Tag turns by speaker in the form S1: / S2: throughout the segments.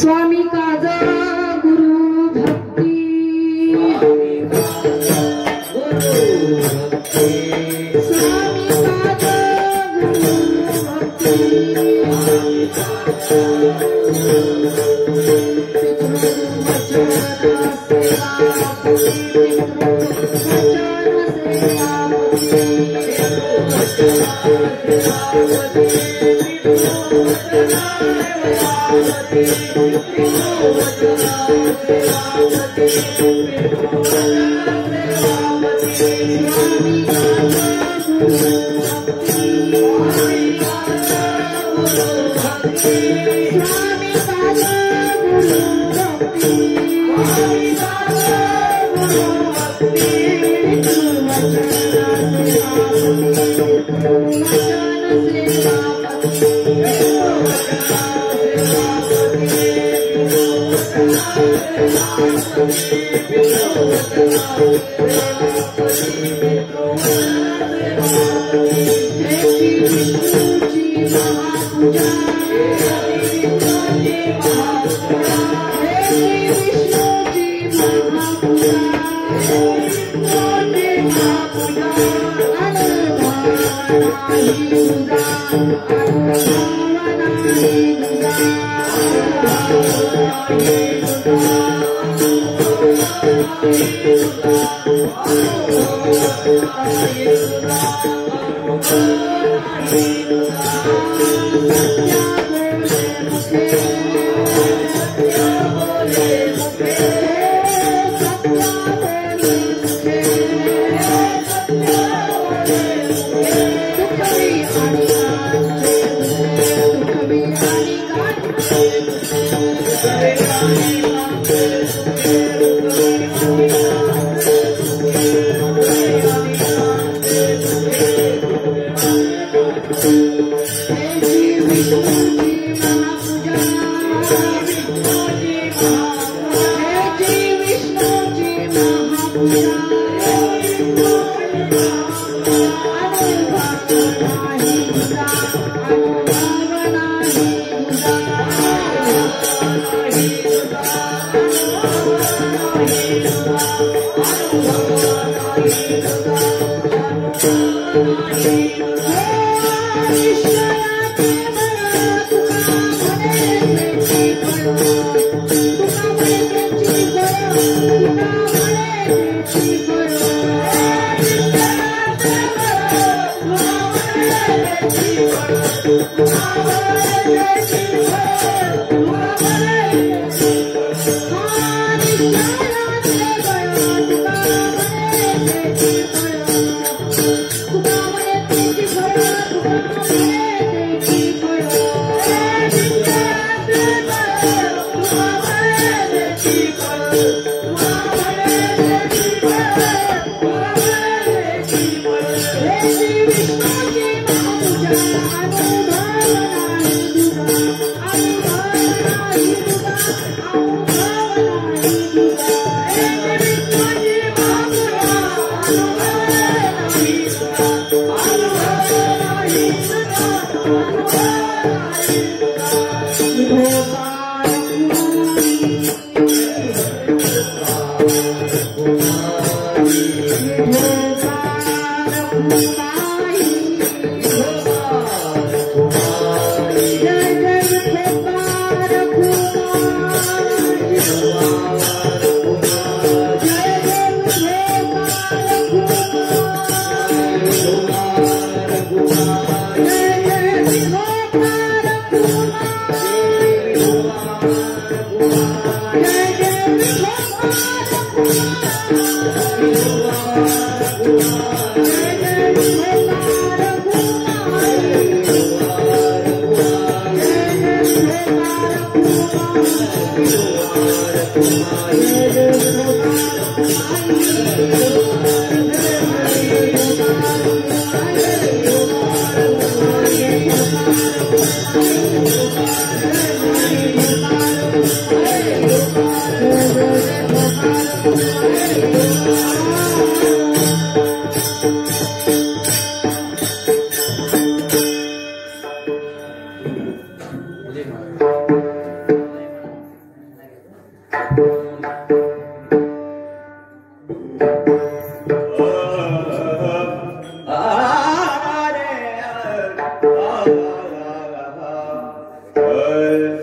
S1: स्वामी काजा गुरु भक्ती स्वामी काजा गुरु भक्ती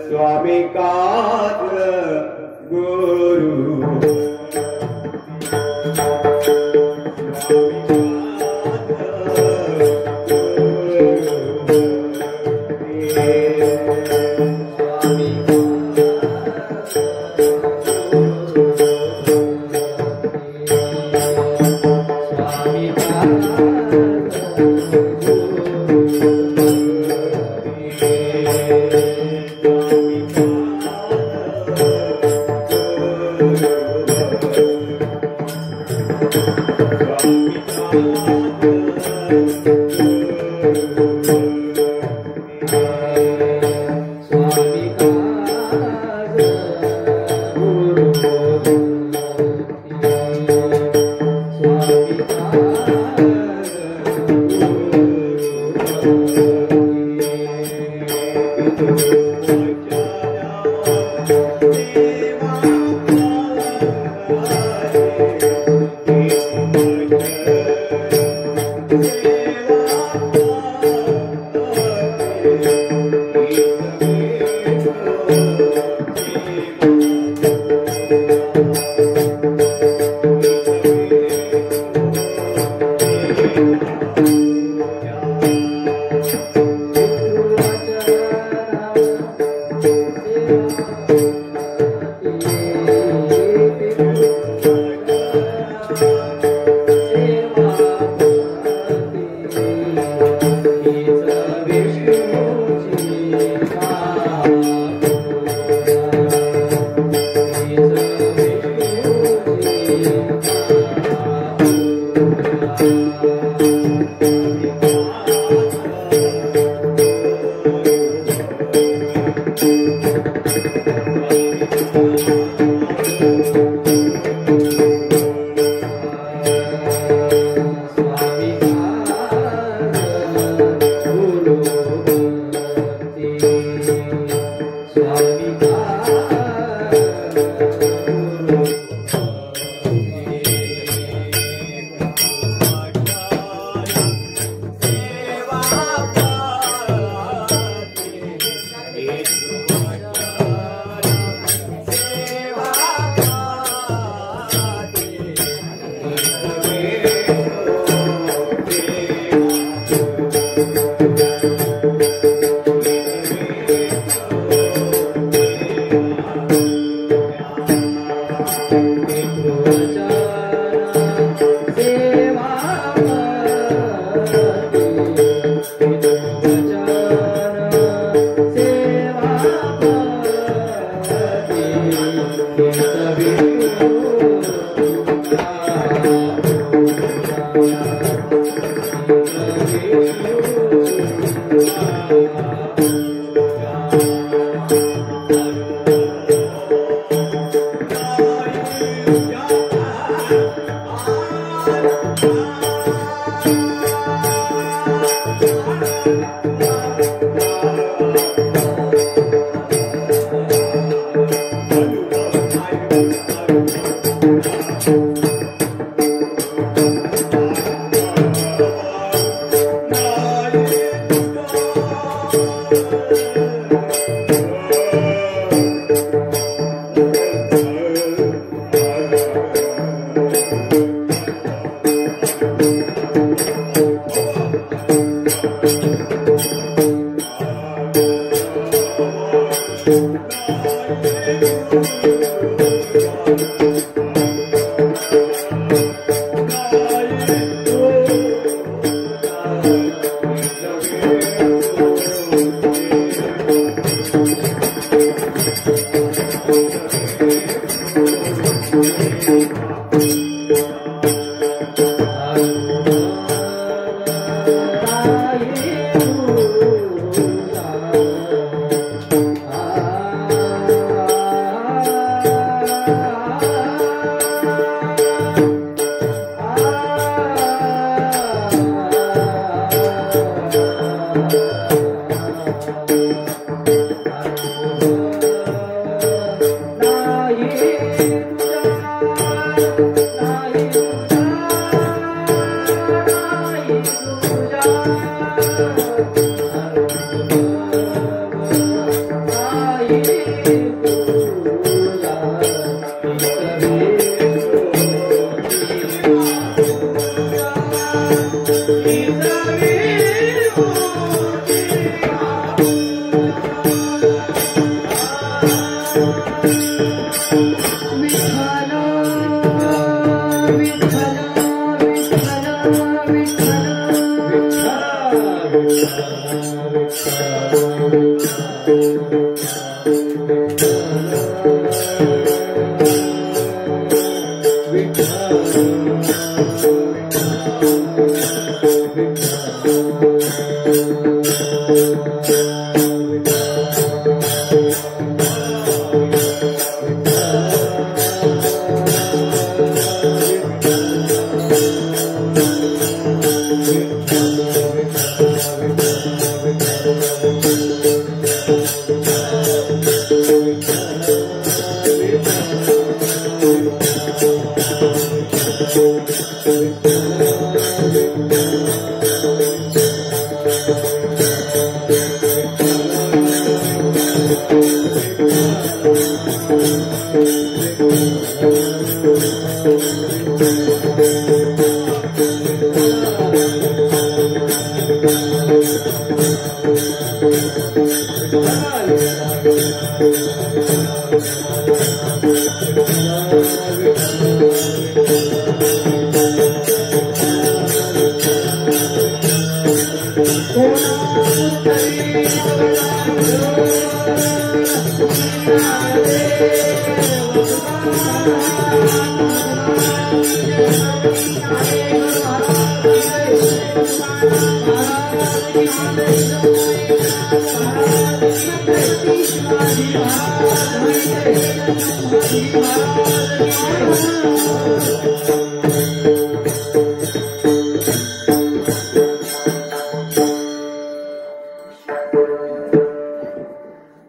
S2: स्वामी का गुरु
S1: विठ्ठल विठ्ठल विठ्ठल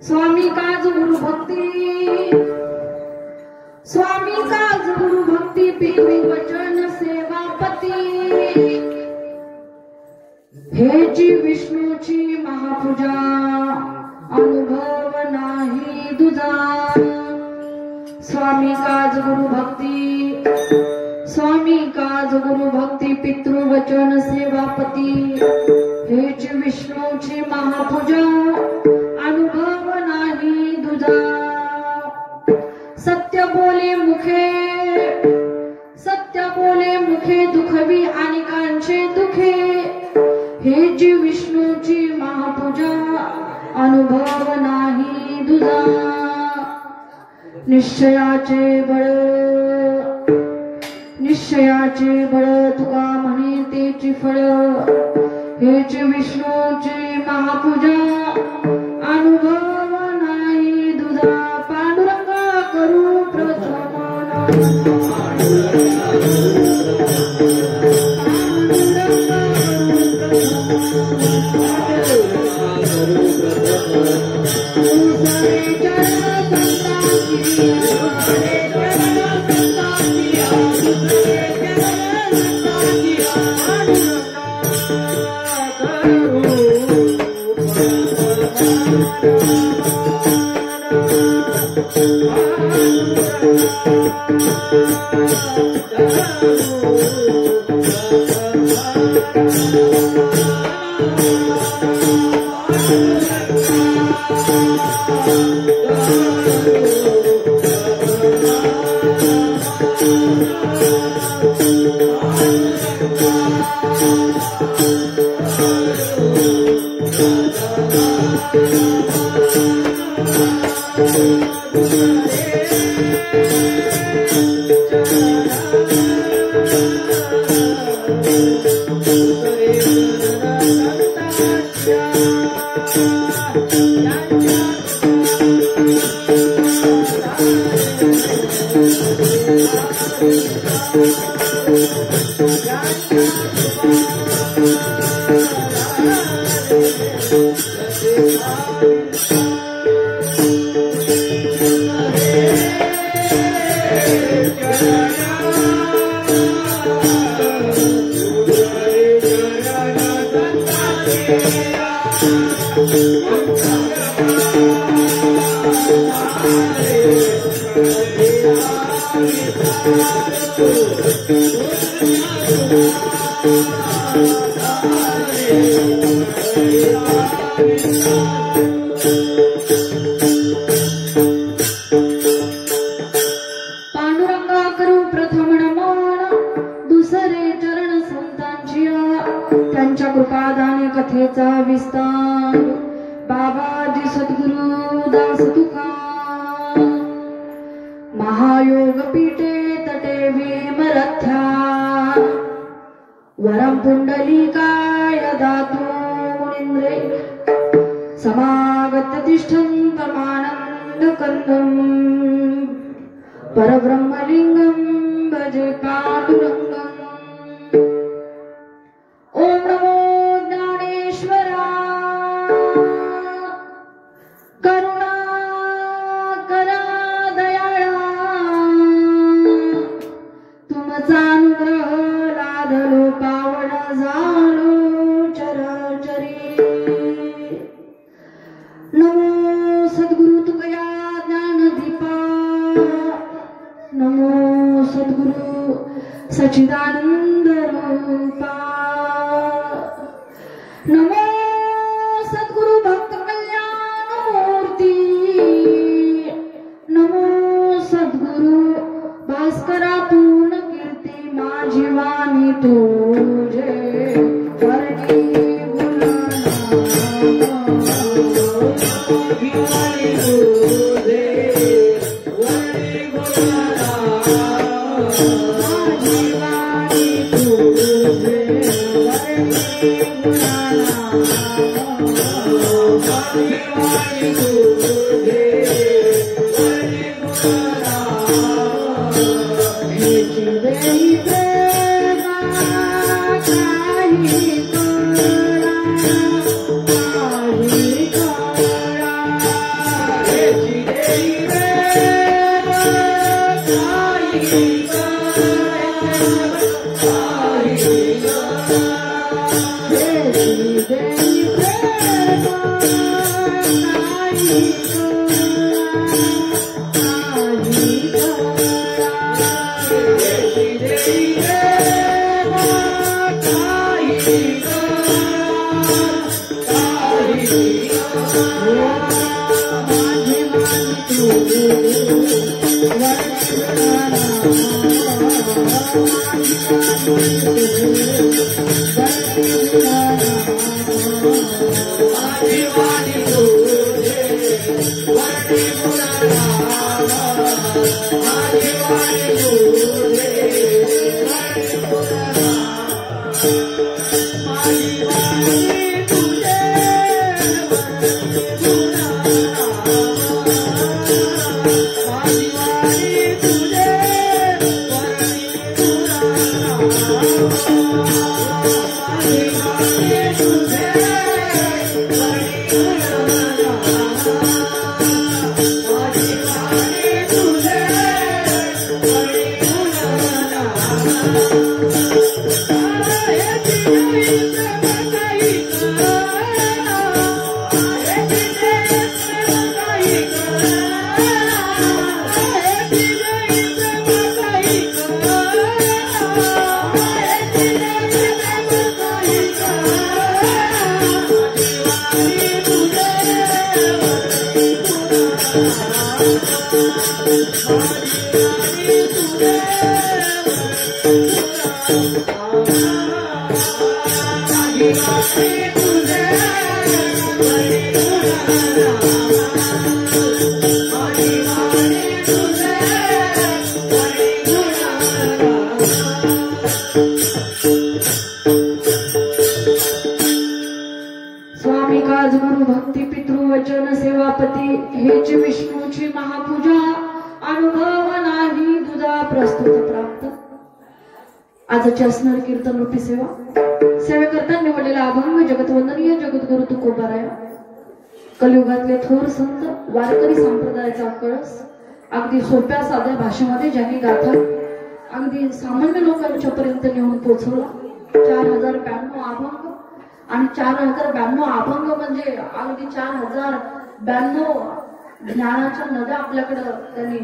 S1: स्वामी काज गुरु भक्ती, स्वामी काज गुरु भक्ती, पितृ वचन सेवापती, हेची विष्णूची महापूजा, अनुभव नाही दुजा। स्वामी काज गुरु भक्ती, स्वामी काज गुरु भक्ती, पितृ वचन सेवापती, हेच विष्णूची महापूजा, अनुभव नाही दुजा। सत्य बोले मुखे, सत्य बोले मुखे, दुखवी अनेकांचे दुखे, हेच विष्णूची महापूजा, अनुभव नाही दुजा। निश्चयाचे बळ, निश्चयाचे बळ, तुका म्हणे तेची फळ, हेच विष्णूची महापूजा, अनुभव नाही दुजा। पांडुरंगा करू प्रथम, पांडुरंगा करू प्रथम नमन, दुसरे चरण संतांची, त्यांच्या कृपादाने कथेचा विस्तार, बाबाजी सद्गुरु दास तुका। महायोग पीठे तटे भीमरथ्या, वरम पुंडलिकाय दातु मुनींद्रे, समागत तिष्ठन्तमानन्द कंदम्, परब्रह्मलिंगं भजे पांडुरंगम्। ओम नमो ज्ञानेश्वरा, करुणा करा दयाळा, तुमचा साधलो पावन झालो चरचरी नमो सद्गुरु तुकया ज्ञानदीपा नमो सद्गुरु सच्चिदानंद रूपा नमो सद्गुरु भक्त कल्याण मूर्ती नमो सद्गुरु भास्करा पूर्ण कीर्ती माझी वाणी तुझे वर्णी स्वामी काज गुरु भक्ती पितृवचन सेवापती हेची विष्णूची महापूजा अनुभव नाही दुधा प्रस्तुत प्राप्त आजची असणार कीर्तन रूपी सेवा सेवेकरता निवडलेला अभंग जगतवंदनीय जगद्गुरु तुकोबाराय कलियुगातले थोर संत वारकरी संप्रदायाचा कळस अगदी सोप्या साध्या भाषेमध्ये ज्यांनी गाथा अगदी सामान्य लोकांच्या पर्यंत नेऊन पोहोचवला 4092 अभंग आणि 4092 अभंग म्हणजे अगदी 4092 ज्ञानाच्या नद्या आपल्याकडे त्यांनी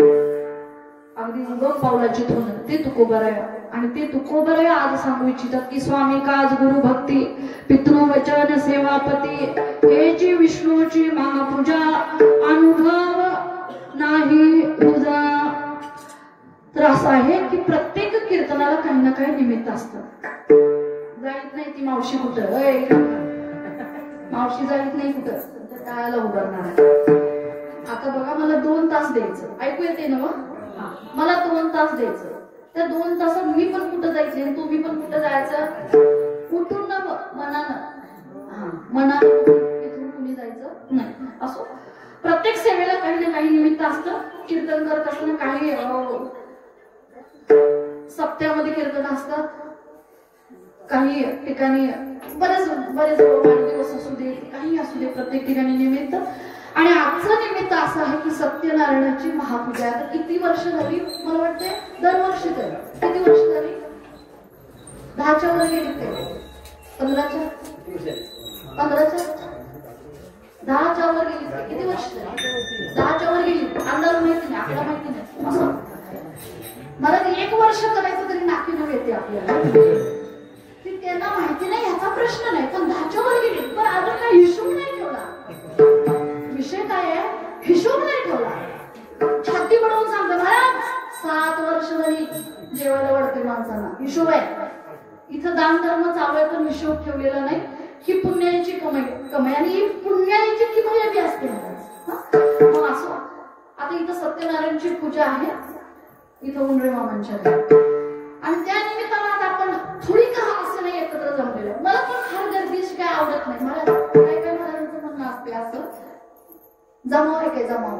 S1: अगदी उगम पावलाची थोन ते तुकोबाराय आणि ते तुकोबाराय आज सांगू इच्छितात की स्वामी काज गुरु भक्ती पितृवचन सेवापती हेची विष्णूची महापूजा अनुभव नाही तुझा तर असं आहे की प्रत्येक कीर्तनाला काही ना काही निमित्त असतं जाईत नाही ती मावशी कुठं मावशी जाईत नाही कुठं तर टाळायला उभारणार आता बघा मला 2 तास द्यायचं ऐकू येते ना मला 2 तास द्यायचं त्या 2 तासात मी पण कुठं जायचं तुम्ही पण कुठं जायचं उठून ना मनानं मनानं इथून तुम्ही जायचं नाही असो प्रत्येक सेवेला काही ना काही निमित्त असतं कीर्तन करत असताना काही सप्त्यामध्ये कीर्तन असतात काही ठिकाणी बरेच वाढदिवस असू दे काही असू दे प्रत्येक ठिकाणी निमित्त आणि आजचं निमित्त असं आहे की सत्यनारायणाची महापूजा आता किती वर्ष झाली मला वाटते दरवर्षी झाली किती वर्ष झाली 10 वर गेली ते 15च्या 10च्या वर गेली. किती वर्ष झाली? 10च्या वर गेली. अंदाज माहिती नाही, आपल्याला माहिती नाही. असं मला 1 वर्ष करायचं तरी नाकी नव येते आपल्याला. ती त्यांना माहिती नाही ह्याचा प्रश्न नाही, पण 10च्या वर गेली. पण अजून काही हिशोब नाही ठेवला. विषय काय आहे? हिशोब नाही ठेवला. छाती बनवून सांगतो महाराज 7 वर्ष झाली जेवायला वाढते माणसांना. हिशोब आहे. इथं दान धर्म चालू आहे पण हिशोब ठेवलेला नाही. ही पुण्याची कमाई आणि ही पुण्याची किमया बी असते. मग असो आता इथं सत्यनारायणची पूजा आहे इथं उंडरे मामांच्या आणि त्या निमित्तानं आता आपण थोडी का असं नाही एकत्र जमलेलं. मला पण फार गर्दीची काय आवडत नाही. मला काय काय महाराजांचं म्हणणं असते असं जमाव आहे काय जमाव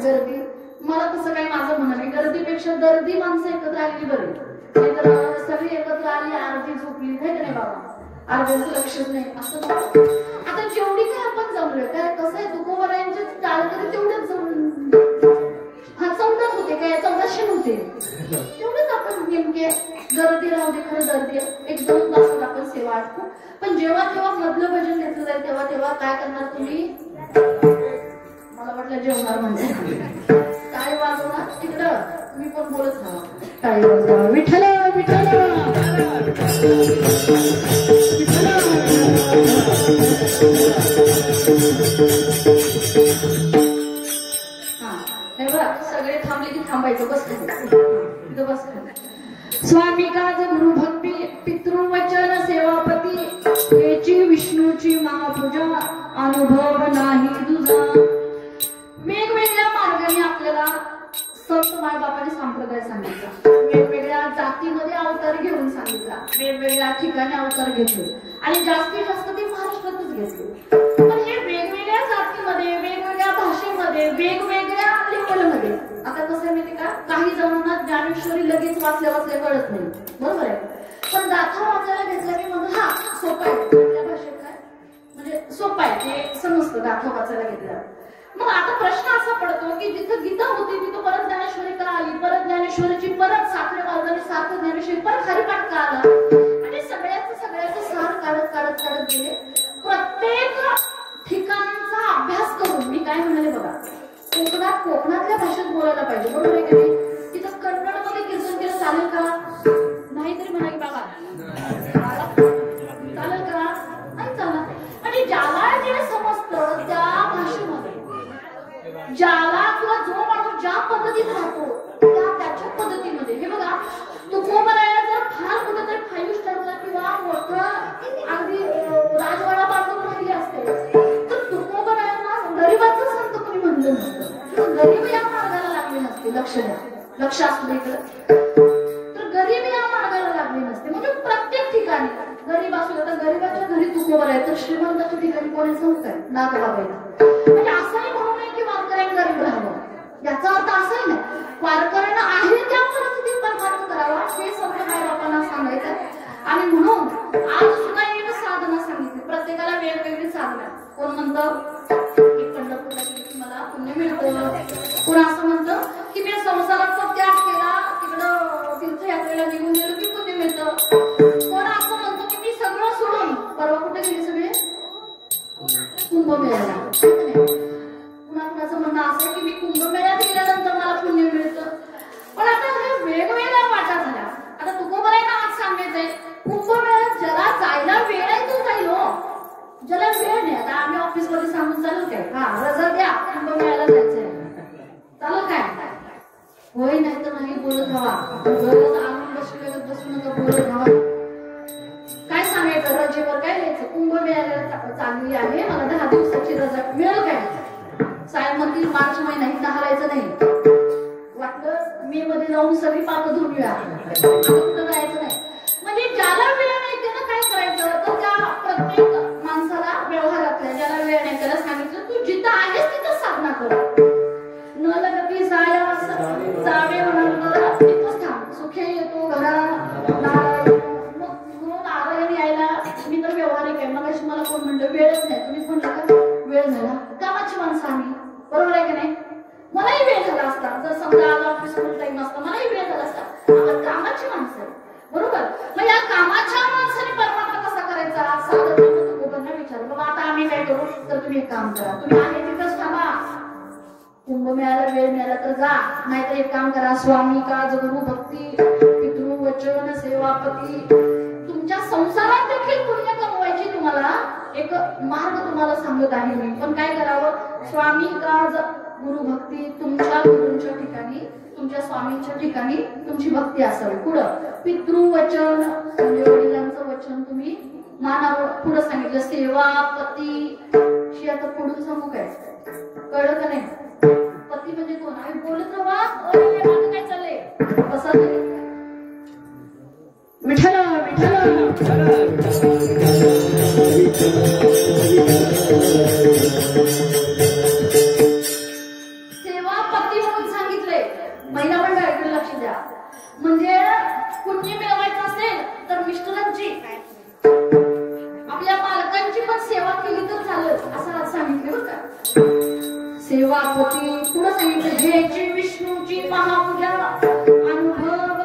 S1: गर्दी. मला तसं काही माझं म्हणणं नाही. गर्दीपेक्षा दर्दी माणसं एकत्र आलेली बरी. नाहीतर सगळी एकत्र आली आरती झोपली नाही का नाही बाबा अर्ध्यांचं लक्षच नाही असं. आता जेवढी काय आपण जमलोय काय कसं आहे तुकोबरायांचे टाळकरी तेवढेच हा 14 होते काय 1400 होते तेवढेच आपण नेमके गर्दी राहू दे. खरं गर्दी 1-2 तासात आपण सेवा आटकू. पण जेव्हा जेव्हा मधलं भजन घेतलं जाईल तेव्हा तेव्हा काय करणार तुम्ही? मला वाटलं जेवणार म्हणजे टाळी वाजवणार तिकडं तुम्ही पण बोलत राहा. टाळी वाजवा विठ्ठल विठ्ठल सगळे थांबले की थांबायचं. बस बस. स्वामी काज गुरु भक्ती पितृवचन सेवापती हेची विष्णूची महापूजा अनुभव नाही तुझा. वेगवेगळ्या मार्गाने आपल्याला संत मायबापाने संप्रदाय सांगितला. वेगवेगळ्या जातीमध्ये अवतार घेऊन सांगितला. वेगवेगळ्या ठिकाणी अवतार घेतले आणि जास्तीत जास्त ते महाराष्ट्रातच घेतले. पण हे वेगवेगळ्या जातीमध्ये वेगवेगळ्या भाषेमध्ये वेगवेगळ्या लेवलमध्ये. आता कसं आहे माहिती का काही जणांना ज्ञानेश्वरी लगेच वाचल्या कळत नाही बरोबर आहे. पण गाथा वाचायला घेतलं की म्हणतो हा सोपं आहे. आपल्या भाषेत काय म्हणजे सोपं आहे ते समजतं गाथा वाचायला घेतलं. मग आता प्रश्न असा पडतो की जिथं गीता होती तिथं परत ज्ञानेश्वरी का आली? परत ज्ञानेश्वरीची परत साखरे मार्गाने सार्थ ज्ञानेश्वरी परत हरिपाठ का आला? आणि सगळ्याचं सार काढत गेले. प्रत्येक ठिकाणचा अभ्यास करून मी काय म्हणाले बघा कोकणातल्या भाषेत बोलायला पाहिजे बरोबर आहे का नाही? तिथं कन्नडमध्ये कीर्तन केलं चालेल का? नाहीतरी म्हणा की बाबा चालेल का? नाही चालणार. आणि ज्याला जे समजतं त्या भाषेमध्ये ज्याला किंवा जो माणूस ज्या पद्धतीत राहतो त्याच्या पद्धतीमध्ये हे बघा तुकोबरायाला जर फार कुठेतरी 5 स्टारचा किंवा मोठा अगदी राजवाडा बांधून राहिले असते तर तुकोबरायांना गरीबाचं संत कोणी म्हणलं नसतं किंवा गरीब या मार्गाला लागले नसते. लक्ष असतं इकडं तर गरीब या मार्गाला लागले नसते. म्हणजे प्रत्येक ठिकाणी गरीब असू तर गरीबाच्या घरी तुकोबर आहे तर श्रीमंताच्या ठिकाणी कोणी संत आहे नागबाबाईला. म्हणजे असंही म्हणू नये की वारकऱ्यांनी गरीब राहावं याचा अर्थ असाही नाही. वारकऱ्यांना आहे त्या परिस्थितीत परमार्थ करावा हे संत मायबापांना सांगायचं. आणि म्हणून आज सुद्धा एक साधना सांगितली. प्रत्येकाला वेगवेगळी साधना. कोण म्हणतं की पंढरपूरला गेली की मला पुण्य मिळतं. कोण असं म्हणतं की मी संसाराचा त्याग केला तिकडं तीर्थयात्रेला निघून गेलो की पुण्य मिळतं. कोण असं म्हणतो की मी सगळं सोडून परवा कुठे गेले सगळे कुंभमेळ्याला. कुणाचं म्हणणं असं की मी कुंभमेळ्यात गेल्यानंतर मला पुण्य मिळतं. पण आता हे वेगवेगळ्या वाटा झाल्या. आता तुकोबरायांना आज सांगायचंय कुंभमेळ्यात ज्याला जायला वेळ आहे तो जाईल हो. ज्याला वेळ नाही आता आम्ही ऑफिसमध्ये सांगून चालू काय हा रजा द्या कुंभमेळ्याला जायचंय चालू काय होय नाही तर नाही बोलत राहा. आणून बसू नका बोलत राहा. काय सांगायचं रजेवर काय लिहायचं कुंभमेळ्याला चांगली आहे मला 10 दिवसाची रजा मिळेल काय? साहेब म्हणतील मार्च महिना इथं हलायचं नाही. वाटलं मे मध्ये जाऊन सगळी पापं धुवून येऊया कुठं जायचं नाही. म्हणजे ज्याला वेळ नाही त्यानं काय करायचं तर त्या प्रत्येक माणसाला व्यवहारातल्या ज्याला वेळ नाही त्याला सांगितलं तू जिथं आहेस तिथं साधना कर. न लगती जाया जावे म्हणाल तिथंच थांब. सुखे येतो घरा मग नारायण यायला मी तर व्यवहारिक आहे. मग अशी मला कोण म्हणलं वेळच नाही. तुम्ही म्हणलं का वेळ झाला कामाची माणसं आम्ही बरोबर आहे की नाही? मलाही वेळ झाला असता जर समजा आज ऑफिसमध्ये टाइम असता मलाही वेळ झाला असता. आपण कामाची माणसं करू तर तुम्ही एक काम करा, तुम्ही आहे तिथंच थांबा. कुंभमेळ्याला वेळ मिळाला तर जा, नाहीतर एक काम करा, स्वामी काज गुरु भक्ती पितृ वचन सेवापती. तुमच्या संसारात देखील पुण्य कमवायची तुम्हाला एक मार्ग तुम्हाला सांगत आहे मी. पण काय करावं, स्वामी काज गुरु भक्ती, तुमच्या गुरूंच्या ठिकाणी तुमच्या स्वामींच्या ठिकाणी तुमची भक्ती असावी. पुढं पितृवचन म्हणजे वडिलांचं वचन तुम्ही मानावं. पुढं सांगितलं सेवापती. शी आता पुढून सांगू काय, कळलं का नाही? पती म्हणजे कोण? आम्ही बोलत राहा, माझं काय चाललंय कसं तरी. विठ्ठल विठ्ठल सेवापती म्हणून सांगितलंय. महिला मंडळ लक्ष द्या. म्हणजे पुण्य मिळवायचं असेल तर मिस्टरांची आपल्या मालकांची पण सेवा केली तर चालेल असं सांगितलं बरं का. सेवापती. पुढे सांगितलं हेची विष्णूची महापूजा अनुभव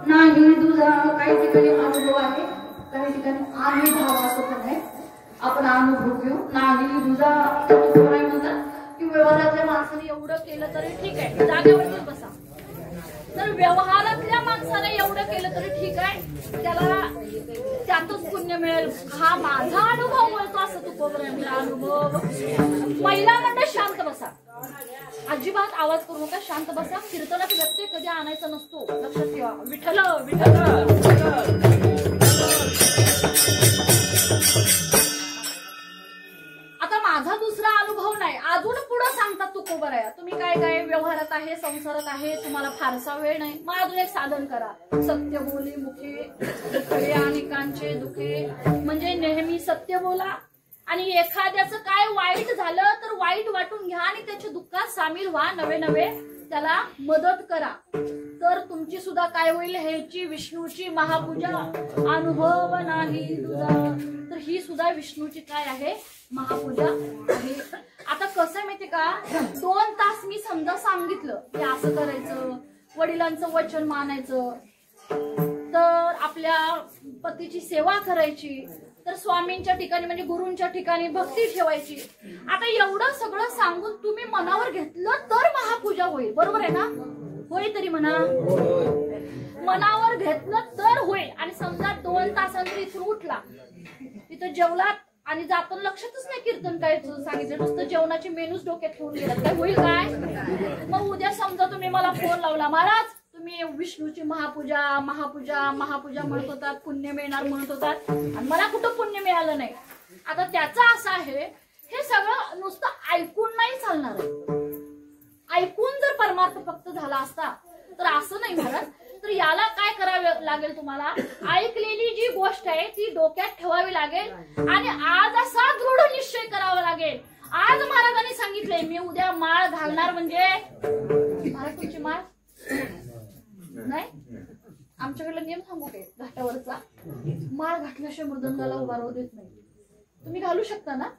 S1: नाही तुझा. काही ठिकाणी अनुभव आहे, काही ठिकाणी अनुभव असं पण आहे. आपण अनुभव घेऊ. नाही तुझा काय म्हणतात की व्यवहारातल्या माणसाने एवढं केलं तरी ठीक आहे, जागेवरच बसा. तर व्यवहारातल्या माणसाने एवढं केलं तरी ठीक आहे, त्याला त्यातच पुण्य मिळेल. हा माझा अनुभव बोलतो असं तू कोबऱ्या अनुभव. महिला मंडळ शांत बसा, अजिबात आवाज करू नका, शांत बसा. कीर्तनात व्यत्यय कधी आणायचा नसतो, लक्षात ठेवा. विठ्ठल विठ्ठल. आता माझा दुसरा अनुभव नाही, अजून पुढे सांगतात तू कोबऱ्या. तुम्ही काय काय व्यवहारात आहे, संसारात आहे, तुम्हाला फारसा वेळ नाही, मग अजून एक साधन करा. सत्य बोली मुखे दुखे आणि कांचे दुखे. म्हणजे नेहमी सत्य बोला आणि एखाद्याचं काय वाईट झालं तर वाईट वाटून घ्या आणि त्याच्या दुःखात सामील व्हा. नवे नवे त्याला मदत करा. तर तुमची सुद्धा काय होईल, ह्याची विष्णूची महापूजा अनुभव नाही तुझा. तर ही सुद्धा विष्णूची काय आहे, महापूजा आहे. आता कसं माहिती का, 2 तास मी समजा सांगितलं की असं करायचं, वडिलांचं वचन मानायचं, तर आपल्या पतीची सेवा करायची, तर स्वामींच्या ठिकाणी म्हणजे गुरूंच्या ठिकाणी भक्ती ठेवायची. आता एवढं सगळं सांगून तुम्ही मनावर घेतलं तर महापूजा होईल, बरोबर आहे ना? होय तरी म्हणा, मनावर घेतलं तर होईल. आणि समजा 2 तासांनी इथून उठला, तिथं जेवलात आणि जाताना लक्षातच नाही कीर्तन काय सांगितलं, नुसतं जेवणाचे मेनूच डोक्यात ठेवून गेलात, काय होईल काय? मग उद्या समजा तुम्ही मला फोन लावला, महाराज तुम्ही विष्णूची महापूजा महापूजा महापूजा म्हणत होतात, पुण्य मिळणार म्हणत होतात आणि मला कुठं पुण्य मिळालं नाही. आता त्याचं असं आहे, हे सगळं नुसतं ऐकून नाही चालणार. ऐकून जर परमार्थ फक्त झाला असता तर असं नाही महाराज. तर याला काय करावं लागेल तुम्हाला, ऐकलेली जी गोष्ट आहे ती डोक्यात ठेवावी लागेल आणि आज असा दृढ निश्चय करावा लागेल. आज महाराजांनी सांगितलंय मी उद्या माळ घालणार, म्हणजे महाराज तुमची माळ नाही, आमच्याकडला नियम सांगू काय, घाटावरचा माळ घातल्याशिवाय मृदंगाला उभा राहू देत नाही. तुम्ही घालू शकता ना,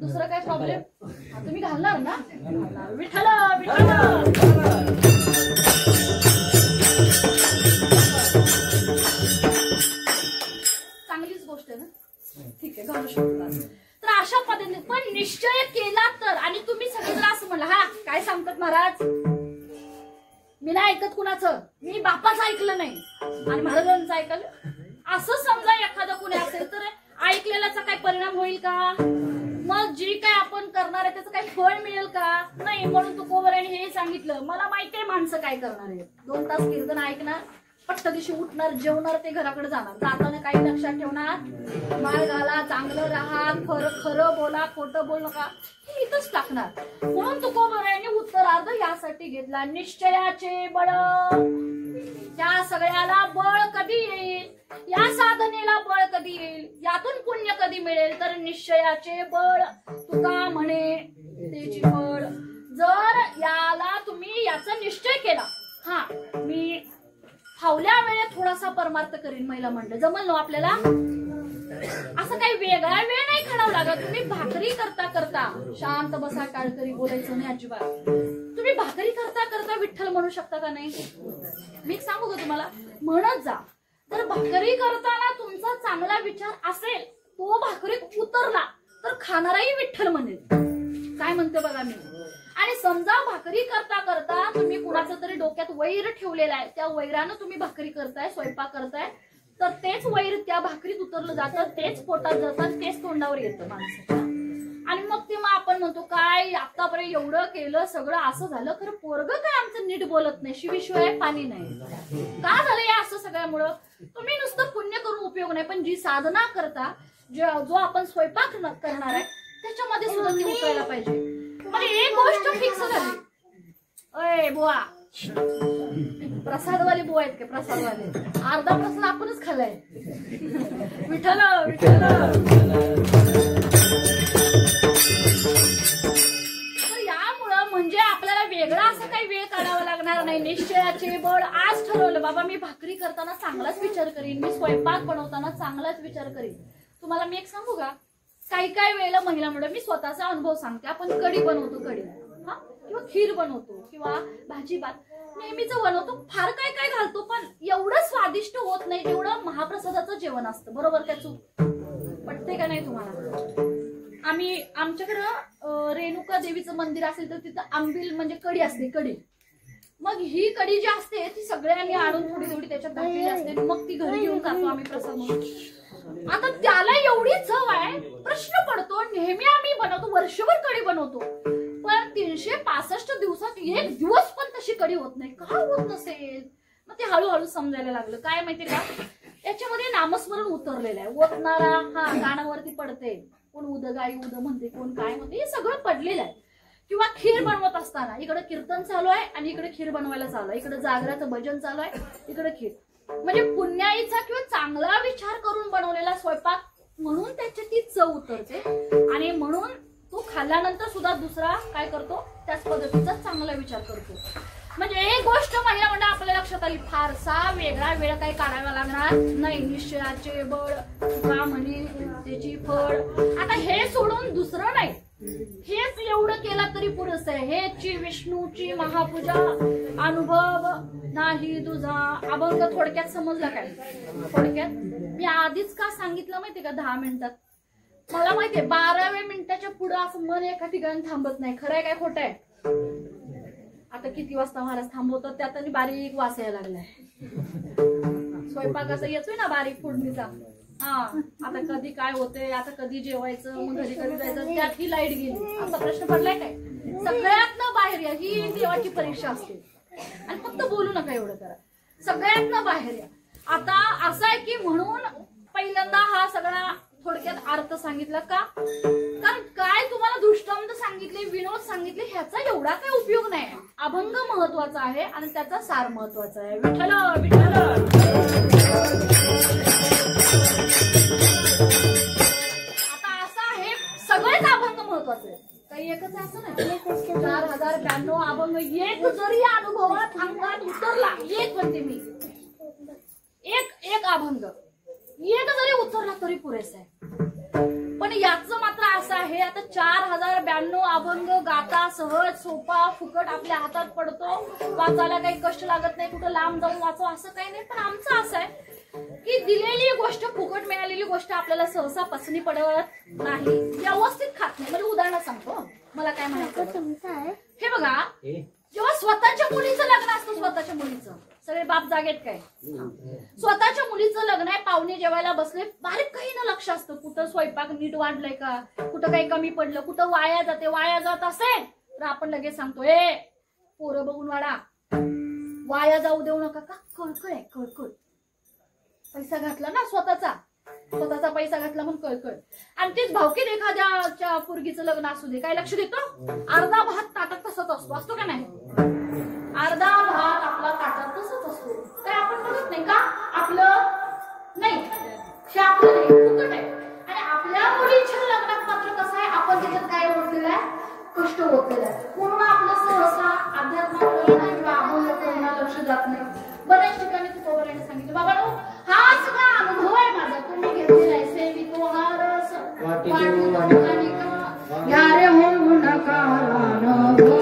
S1: दुसरा काय प्रॉब्लेम? तुम्ही घालणार ना? विठ्ठल विठ्ठल. चांगलीच गोष्ट आहे ना, ठीक आहे घालू शकता. तर अशा पद्धतीने पण निश्चय केला तर, आणि तुम्ही सगळं असं म्हणलं हा काय सांगतात महाराज, मी नाही ऐकत कुणाचं, मी बापाचं ऐकलं नाही आणि महाराजांचं ऐकलं, असं समजा एखादं कुणी असेल तर ऐकलेल्याचा काय परिणाम होईल का? मग जी काय आपण करणार आहे त्याचं काही फळ मिळेल का? नाही. म्हणून तू कोबऱ्याने हे सांगितलं. मला माहितीये माणसं काय करणार आहे, 2 तास कीर्तन ऐकणार, पट्ट दिवशी उठणार, जेवणार, ते घराकडे जाणार, जाताना काही लक्षात ठेवणार, माळ घाला, चांगलं राहा, खरं बोला, खोटं बोल नका, इथंच टाकणार. म्हणून तू कोबऱ्याने उत्तरार्ध यासाठी घेतला, निश्चयाचे बळ. त्या सगळ्याला बळ कधी येईल, या साधनेला बळ कधी येईल, यातून पुण्य कधी मिळेल, तर निश्चयाचे बळ. तुका म्हणे त्याची बळ. जर याला तुम्ही याचा निश्चय केला, हा मी फावल्या वेळेत थोडासा परमार्थ करीन, महिला मंडळ जमल ना आपल्याला, असं काही वेगळा वेळ नाही खाणावं लागत. तुम्ही भाकरी करता करता शांत बसा, टाळकरी बोलायचं नाही अजिबात. तुम्ही भाकरी करता करता विठ्ठल म्हणू शकता का नाही? मी सांगू का तुम्हाला, म्हणत जा. तर भाकरी करताना तुमचा चांगला विचार असेल, तो भाकरीत उतरला
S2: तर खाणाराही विठ्ठल म्हणेल. काय म्हणते बघा मी. आणि समजा भाकरी करता करता तुम्ही कुणाचं तरी डोक्यात वैर ठेवलेला आहे, त्या वैरानं तुम्ही भाकरी करताय, स्वयंपाक करताय, तर तेच वैर त्या भाकरीत उतरलं जातं, तेच पोटात जातं, तेच तोंडावर येतं माणसाच्या. आणि मग ते मग आपण म्हणतो काय आतापर्यंत एवढं केलं सगळं असं झालं, खरं पोरगं काय आमचं नीट बोलत नाही, शिवीशिवाय पाणी नाही. का झालं या असं सगळ्यामुळं? तुम्ही नुसतं पुण्य करून उपयोग नाही, पण जी साधना करता, जो आपण स्वयंपाक करणार आहे त्याच्यामध्ये सुद्धा ती उतरायला पाहिजे. म्हणजे एक गोष्ट फिक्स झाली. अय बुवा, प्रसादवाले बुवा आहेत का? प्रसादवाले अर्धा प्रसाद आपणच खाल्लाय. विठ्ठल विठ्ठल. तर यामुळं म्हणजे आपल्याला वेगळा असं काही वेळ काढावा लागणार नाही. निश्चयाचे बळ. आज ठरवलं बाबा मी भाकरी करताना चांगलाच विचार करीन, मी स्वयंपाक बनवताना चांगलाच विचार करीन. तुम्हाला मी एक सांगू का, काही काही वेळेला महिला म्हणून मी स्वतःचा अनुभव सांगते. आपण कढी बनवतो, कढी हा किंवा खीर बनवतो किंवा भाजी भात नेहमीच बनवतो, फार काय काय घालतो, पण एवढं स्वादिष्ट होत नाही जेवढं महाप्रसादाचं जेवण असतं. बरोबर का चूक? पटते का नाही तुम्हाला? आम्ही आमच्याकडं रेणुका देवीचं मंदिर असेल तर तिथं आंबील म्हणजे कढी असते, कढी. मग ही कढी जी असते ती सगळ्यांनी आणून थोडी थोडी त्याच्यात घातलेली असते, मग ती घरी घेऊन जातो आम्ही प्रसाद म्हणून. आता त्याला एवढी चव आहे, प्रश्न पडतो. नेहमी आम्ही बनवतो, वर्षभर कढी बनवतो, पण 365 दिवसात एक दिवस पण तशी कढी होत नाही. का होत नसेल? मग ते हळूहळू समजायला लागलं. काय माहितीये का, याच्यामध्ये नामस्मरण उतरलेलं आहे. ओतणारा हा कानावरती पडते, कोण उदगाई उद म्हणते, कोण काय म्हणते, हे सगळं पडलेलं आहे. किंवा खीर बनवत असताना इकडे कीर्तन चालू आहे आणि इकडे खीर बनवायला चालू आहे, इकडे जागराचं भजन चालू आहे, इकडे खीर. म्हणजे पुण्याईचा किंवा चांगला विचार करून बनवलेला स्वयंपाक म्हणून त्याची ती चव उतरते. आणि म्हणून तो खाल्ल्यानंतर सुद्धा दुसरा काय करतो, त्याच पद्धतीचा चांगला विचार करतो. म्हणजे एक गोष्ट महिला मंडळ आपल्या लक्षात आली, फारसा वेगळा वेळ काही काढावा लागणार नाही. निश्चयाचे बळ, तुका म्हणी त्याची फळ. आता हे सोडून दुसरं नाही, हेच एवढं केलं तरी पुरेसं आहे. हेची विष्णूची महापूजा, अनुभव नाही तुझा. अभंग थोडक्यात समजला काय? थोडक्यात मी आधीच का सांगितलं माहितीये का, 10 मिनिटात. मला माहितीये 12व्या मिनिटाच्या पुढे असं मन एका ठिकाणी थांबत नाही. खरंय काय खोटं आहे? आता किती वाजता महाराज थांबवतात, त्यात आणि बारीक वास यायला लागलाय. स्वयंपाक असा येतोय ना बारीक फोडणीचा. हा, आता कधी काय होतंय, आता कधी जेवायचं, मग घरी कधी जायचं, त्यात ही लाईट गेली, असा प्रश्न पडलाय काय? सगळ्यातनं बाहेर या, ही देवाची परीक्षा असते. आणि फक्त बोलू नका एवढं करा, सगळ्यातनं बाहेर या. आता असं आहे की म्हणून पहिल्यांदा हा सगळा थोडक्यात अर्थ सांगितला का, कारण काय तुम्हाला दृष्टांत सांगितले, विनोद सांगितले, ह्याचा एवढा काही उपयोग नाही. अभंग महत्वाचा आहे आणि त्याचा सार महत्वाचा आहे. विठ्ठल विठ्ठल. आता असं आहे, सगळेच अभंग महत्वाचे आहेत, काही एकच असं नाही. 4092 अभंग, एक जरी अनुभवात अंगात उतरला, एक म्हणते मी, एक अभंग एक जरी उतरला तरी पुरेसा आहे. पण याचं मात्र असं आहे, आता 4092 अभंग गाता सहज सोपा फुकट आपल्या हातात पडतो, वाचायला काही कष्ट लागत नाही, कुठं लांब जाऊन वाचो असं काही नाही. पण आमचं असं आहे की दिलेली गोष्ट, फुकट मिळालेली गोष्ट आपल्याला सहसा पसंती पडत नाही, व्यवस्थित खात नाही. म्हणजे उदाहरण सांगतो, मला काय म्हणायचं, हे बघा, जेव्हा स्वतःच्या मुलीचं लग्न असतं, स्वतःच्या मुलीचं, सगळे बाप जागेत काय, स्वतःच्या मुलीचं लग्न आहे, पाहुणे जेवायला बसले, बारीक काही ना लक्ष असतं, कुठं स्वयंपाक नीट वाढलंय का, कुठं काही कमी पडलं, कुठं वाया जाते, वाया जात असेल तर आपण लगेच सांगतो, ए पोरं बघून वाढा, वाया जाऊ देऊ नका. का? कळकळ आहे, कळकळ. पैसा घातला ना स्वतःचा पैसा घातला म्हणून कळकळ. आणि तीच भावकीत एखाद्याच्या पोरगीचं लग्न असू दे, काय लक्ष देतो, अर्धा भात ताटात तसंच असतो का नाही? अर्धा भात आपला ताटात तसंच असतो, काय आपण बघत नाही का? आपलं नाही, हे आपलं नाही, फुकट आहे. आणि आपल्या मुलीच्या लग्नात मात्र कसं आहे, आपण त्याच्यात काय ओळखलेलं आहे, कष्ट ओळखलेलं आहे. पूर्ण आपलं सहसा अध्यात्माकडे किंवा अभंगाकडे लक्ष जात नाही. बऱ्याच ठिकाणी तुकोबाराने सांगितलं, बाबा हा सगळा अनुभव आहे माझा, तुम्ही घेतलेला आहे, सेवितो हा रस
S1: या रे होऊ नका
S2: नका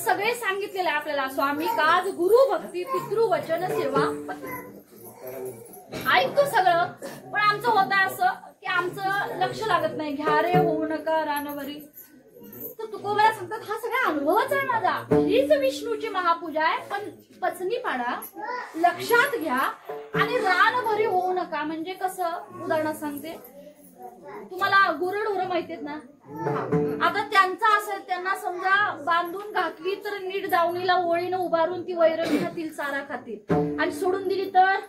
S2: सगळे सांगितलेले आपल्याला स्वामी काज गुरु भक्ती पितृ वचन सेवा ऐकतो सगळं, पण आमचं होत असं की आमचं लक्ष लागत नाही. घ्या रे होऊ नका रानभरी. तर तुकोबाला सांगतात हा सगळा अनुभवच आहे माझा. हीच विष्णूची महापूजा आहे, पण पचनी पाडा, लक्षात घ्या आणि रानभरी होऊ नका. म्हणजे कसं उदाहरण सांगते तुम्हाला, गुरढोर माहितीत ना. आता त्यांचं असं, त्यांना समजा बांधून घातली तर नीट दावणीला ओळीनं उभारून ती वैरण खातील, चारा खातील, आणि सोडून दिली तर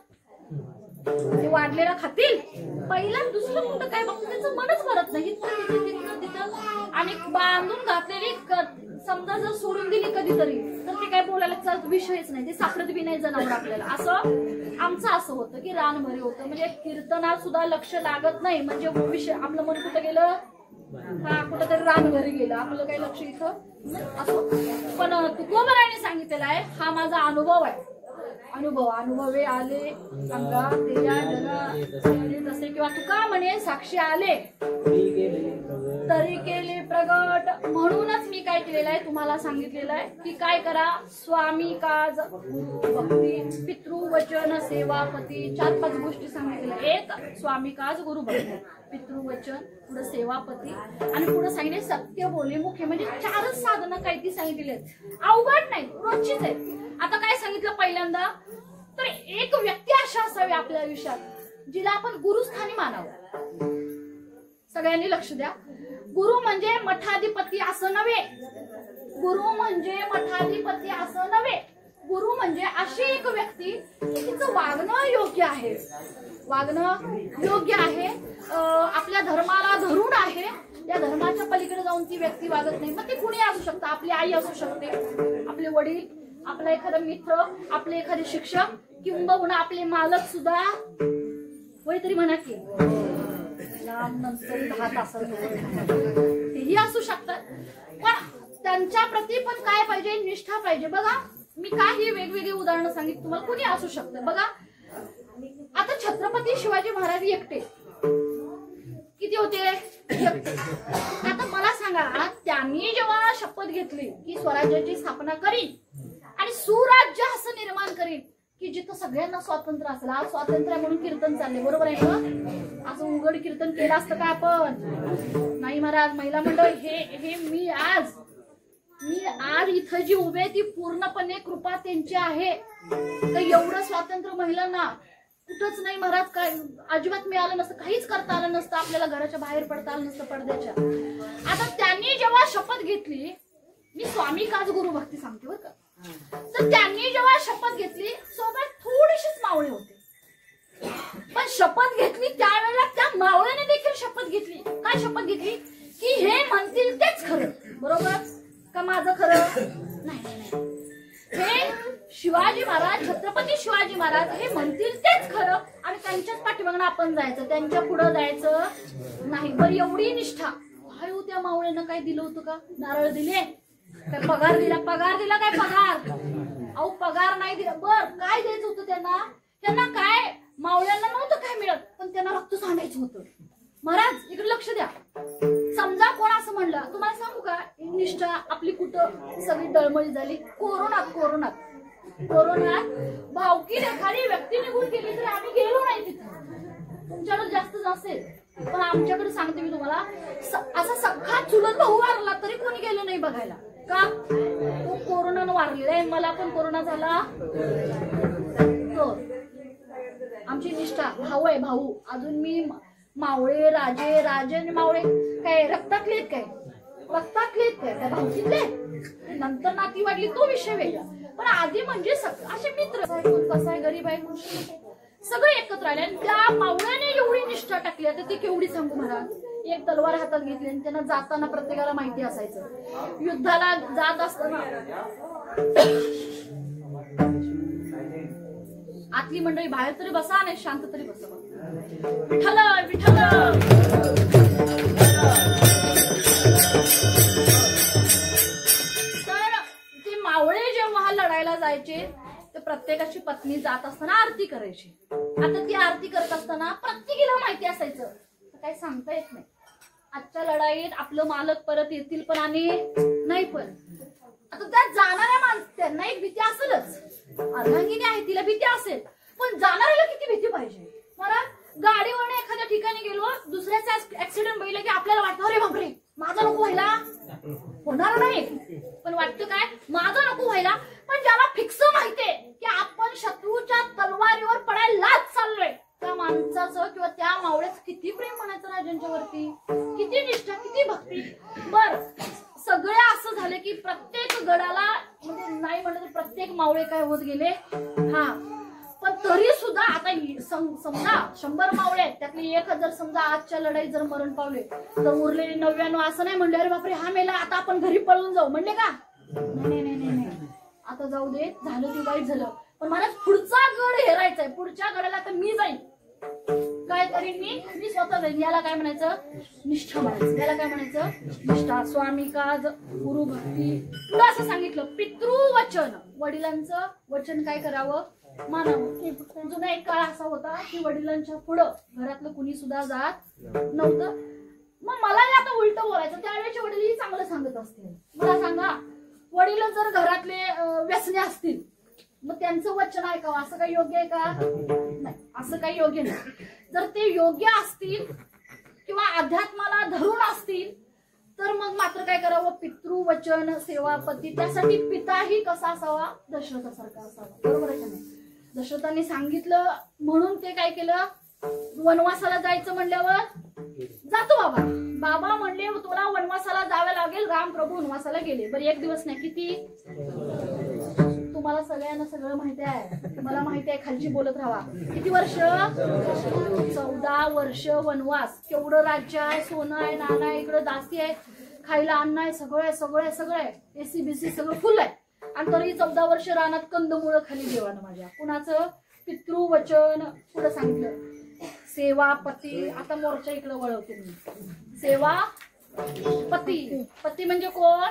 S2: ते वाढलेला खातील. पहिला दुसरं कुठं काय बघतो त्यांचं मनच भरत नाही. तिथं आणि बांधून घातलेली समजा जर सोडून दिली कधीतरी तर ते काय बोलायला विषयच नाही, ते सापडत बी नाही जनावर आपल्याला. असं आमचं असं होतं की रानभरी होतं. म्हणजे कीर्तनात सुद्धा लक्ष लागत नाही. म्हणजे विषय आपलं मन कुठं गेलं, हा कुठं तरी रानभरी गेलं, आपलं काही लक्ष इथं असं. पण तुकोबाराने सांगितलेलं आहे, हा माझा अनुभव आहे. अनुभवे आले अंगा तसे, किंवा तुका म्हणे साक्षी आले तरी केले प्रगट. म्हणूनच मी काय केलेलं आहे तुम्हाला सांगितलेलं आहे की काय करा. स्वामी काज भक्ती पितृ वचन सेवापती, 4-5 गोष्टी सांगितलेल्या. एक स्वामी काज गुरु भक्ती पितृ वचन, पुढे सेवापती, आणि पुढे सांगितले सत्य बोले मुख्य. म्हणजे 4च साधनं काही ती सांगितलेली आहेत, अवघड नाही, रोजचीच आहेत. आता काय सांगितलं पहिल्यांदा, तर एक व्यक्ती अशा असावी आपल्या आयुष्यात जिला आपण गुरुस्थानी मानावं. सगळ्यांनी लक्ष द्या. गुरु म्हणजे मठाधिपती असं नव्हे. गुरु म्हणजे मठाधिपती असं नव्हे. गुरु म्हणजे अशी एक व्यक्ती की तिचं वागणं योग्य आहे, वागणं योग्य आहे, आपल्या धर्माला धरून आहे. त्या धर्माच्या पलीकडे जाऊन ती व्यक्ती वागत नाही. मग ते कुणी असू शकतं, आपली आई असू शकते, आपले वडील, आपला एखादा मित्र, आपले एखादे शिक्षक, किंबहुना आपले मालक सुद्धा. होय तरी म्हणा की नंतर 10 तासात तेही असू शकतात. पण त्यांच्या प्रती पण काय पाहिजे, निष्ठा पाहिजे. बघा मी काही वेगवेगळी उदाहरणं सांगितली तुम्हाला, कुणी असू शकतं. बघा आता छत्रपती शिवाजी महाराज एकटे किती होते, एकटे. आता मला सांगा, त्यांनी जेव्हा शपथ घेतली की स्वराज्याची स्थापना करीन आणि सुराज्य असं निर्माण करीन की जिथं सगळ्यांना स्वातंत्र्य असेल. आज स्वातंत्र्य म्हणून कीर्तन चालले, बरोबर आहे ना. असं उघड कीर्तन केलं असतं का आपण, नाही महाराज. महिला मंडळ हे मी आज इथं जी उभे ती पूर्णपणे कृपा त्यांची आहे. तर एवढं स्वातंत्र्य महिलांना कुठंच नाही महाराज, काय अजिबात मिळालं नसतं, काहीच करता आलं नसतं, आपल्याला घराच्या बाहेर पडता आलं नसतं पडद्याच्या. आता त्यांनी जेव्हा शपथ घेतली, मी स्वामी काज गुरु भक्ती सांगते बरं का, तर त्यांनी जेव्हा शपथ घेतली सोबत थोडीशीच मावळे होते. पण शपथ घेतली त्यावेळेला त्या मावळ्याने देखील शपथ घेतली. काय शपथ घेतली की हे म्हणतील तेच खरं, बरोबर का माझं खरं नाही. हे शिवाजी महाराज, छत्रपती शिवाजी महाराज हे म्हणतील तेच खरं आणि त्यांच्याच पाठीमागून आपण जायचं, त्यांच्या पुढं जायचं नाही. बरं एवढी निष्ठा. काय हो त्या मावळ्यानं काय दिलं होतं का, नारळ दिले काय, पगार दिला काय पगार, अहो पगार नाही दिला. बर काय द्यायचं होतं त्यांना काय, मावळ्यांना नव्हतं काय मिळत, पण त्यांना रक्त सांडायचं होतं. महाराज इकडे लक्ष द्या. समजा कोण असं म्हणलं, तुम्हाला सांगू का निष्ठा आपली कुठं सगळी डळमळी झाली, कोरोनात भावकी एखादी व्यक्ती निघून गेली तर आम्ही गेलो नाही तिथं. तुमच्याकडे जास्त नसेल, पण आमच्याकडे सांगते मी तुम्हाला, असा सख्खा चुलत भाऊ वारला तरी कोणी गेलो नाही बघायला. का, तो कोरोनानं वारलेला आहे. मला पण कोरोना झाला, आमची निष्ठा, भाऊ आहे भाऊ. अजून मी मावळे राजे, राजे आणि मावळे काय रक्तातले काय, रक्तातले काय, त्या भाऊकीतले. नंतर नाती वाढली तो विषय वेगळा, पण आधी म्हणजे असे मित्र. कसा आहे, गरीब आहे, सगळे एकत्र आले. आणि त्या मावळ्याने एवढी निष्ठा टाकली, आता ती केवढी सांगू महाराज. एक तलवार हातात घेतली आणि त्यांना जाताना प्रत्येकाला माहिती असायचं, युद्धाला जात असताना आतली मंडळी बाहेर तरी बसा नाही शांत तरी बसा. विठ्ठल विठ्ठल. तर ते मावळे जेव्हा लढायला जायचे तर प्रत्येकाची पत्नी जात असताना आरती करायची. आता ती आरती करत असताना प्रत्येकीला माहिती असायचं, काही सांगता येत नाही. आजच्या लढाईत आपलं मालक परत येतील पण आणि नाही पण. आता त्या जाणाऱ्या त्यांना एक भीती असेलच, अर्धांगिनी आहे तिला भीती असेल, पण जाणाऱ्याला किती भीती पाहिजे. मला गाडीवरने एखाद्या ठिकाणी गेलो, दुसऱ्याचा ऍक्सिडेंट बघितलं की आपल्याला वाटतं अरे बापरे माझा नको व्हायला, होणार नाही पण वाटतं काय माझा नको व्हायला. पण ज्याला फिक्स माहितीये की आपण शत्रूच्या तलवारीवर पडायलाच चाललोय, त्या माणसाचं किंवा त्या मावळ्याचं किती प्रेम म्हणायचं राजांच्या वरती, किती निष्ठा, किती भक्ती. बर सगळे असं झाले की प्रत्येक गडाला म्हणजे नाही म्हणलं तर प्रत्येक मावळे काय होत गेले. हा पण तरी सुद्धा आता समजा 100 मावळे आहेत, त्यातले 1000 समजा आजच्या लढाईत जर मरण पावले तर उरलेले 99 असं नाही म्हणले अरे बापरे हा मेला आता आपण घरी पळून जाऊ, म्हणले का? नाही नाही नाही नाही, आता जाऊ दे, झालं ते वाईट झालं, पण मला पुढचा गड हेरायचा आहे, पुढच्या गडाला तर मी जाईन. काय करीन मी स्वतः जाईन. याला काय म्हणायचं? निष्ठा म्हणायचं. याला काय म्हणायचं? निष्ठा. स्वामी काज गुरु भक्ती. तुला असं सांगितलं पितृवचन, वडिलांचं वचन काय करावं? मानावं. जुना एक काळ असा होता की वडिलांच्या पुढं घरातलं कुणी सुद्धा जात नव्हतं. मग मला आता उलट बोलायचं, त्यावेळेचे वडील चांगलं सांगत असतील. मला सांगा, वडील जर घरातले व्यसने असतील मग त्यांचं वचन ऐकावं असं काही योग्य आहे का? नाही, असं काही योग्य नाही. जर ते योग्य असतील किंवा अध्यात्माला धरून असतील तर मग मात्र काय करावं? पितृवचन सेवापती. त्यासाठी पिताही कसा असावा? दशरथासारखा असावा. बरोबर आहे का नाही? दशरथांनी सांगितलं म्हणून ते काय केलं? वनवासाला जायचं म्हणल्यावर जातो बाबा. बाबा म्हणले तुला वनवासाला जावं लागेल. राम प्रभू वनवासाला गेले. बरं एक दिवस नाही, किती? तुम्हाला सगळ्यांना सगळं माहिती आहे, मला माहिती आहे, खालची बोलत राहा. किती वर्ष? 14 वर्ष वनवास. केवढं राज्य आहे, सोनं आहे, नाणं आहे, इकडं दासी आहे, खायला अन्न आहे, सगळं आहे, सगळं आहे, सगळं आहे, एसी बीसी सगळं फुल आहे. आणि तरी 14 वर्ष रानात कंदमुळं खाली देवानं माझ्या. कुणाचं? पितृवचन. पुढे सांगितलं सेवापती. आता मोर्चा इकडे वळवते मी. सेवा पती. पती म्हणजे कोण?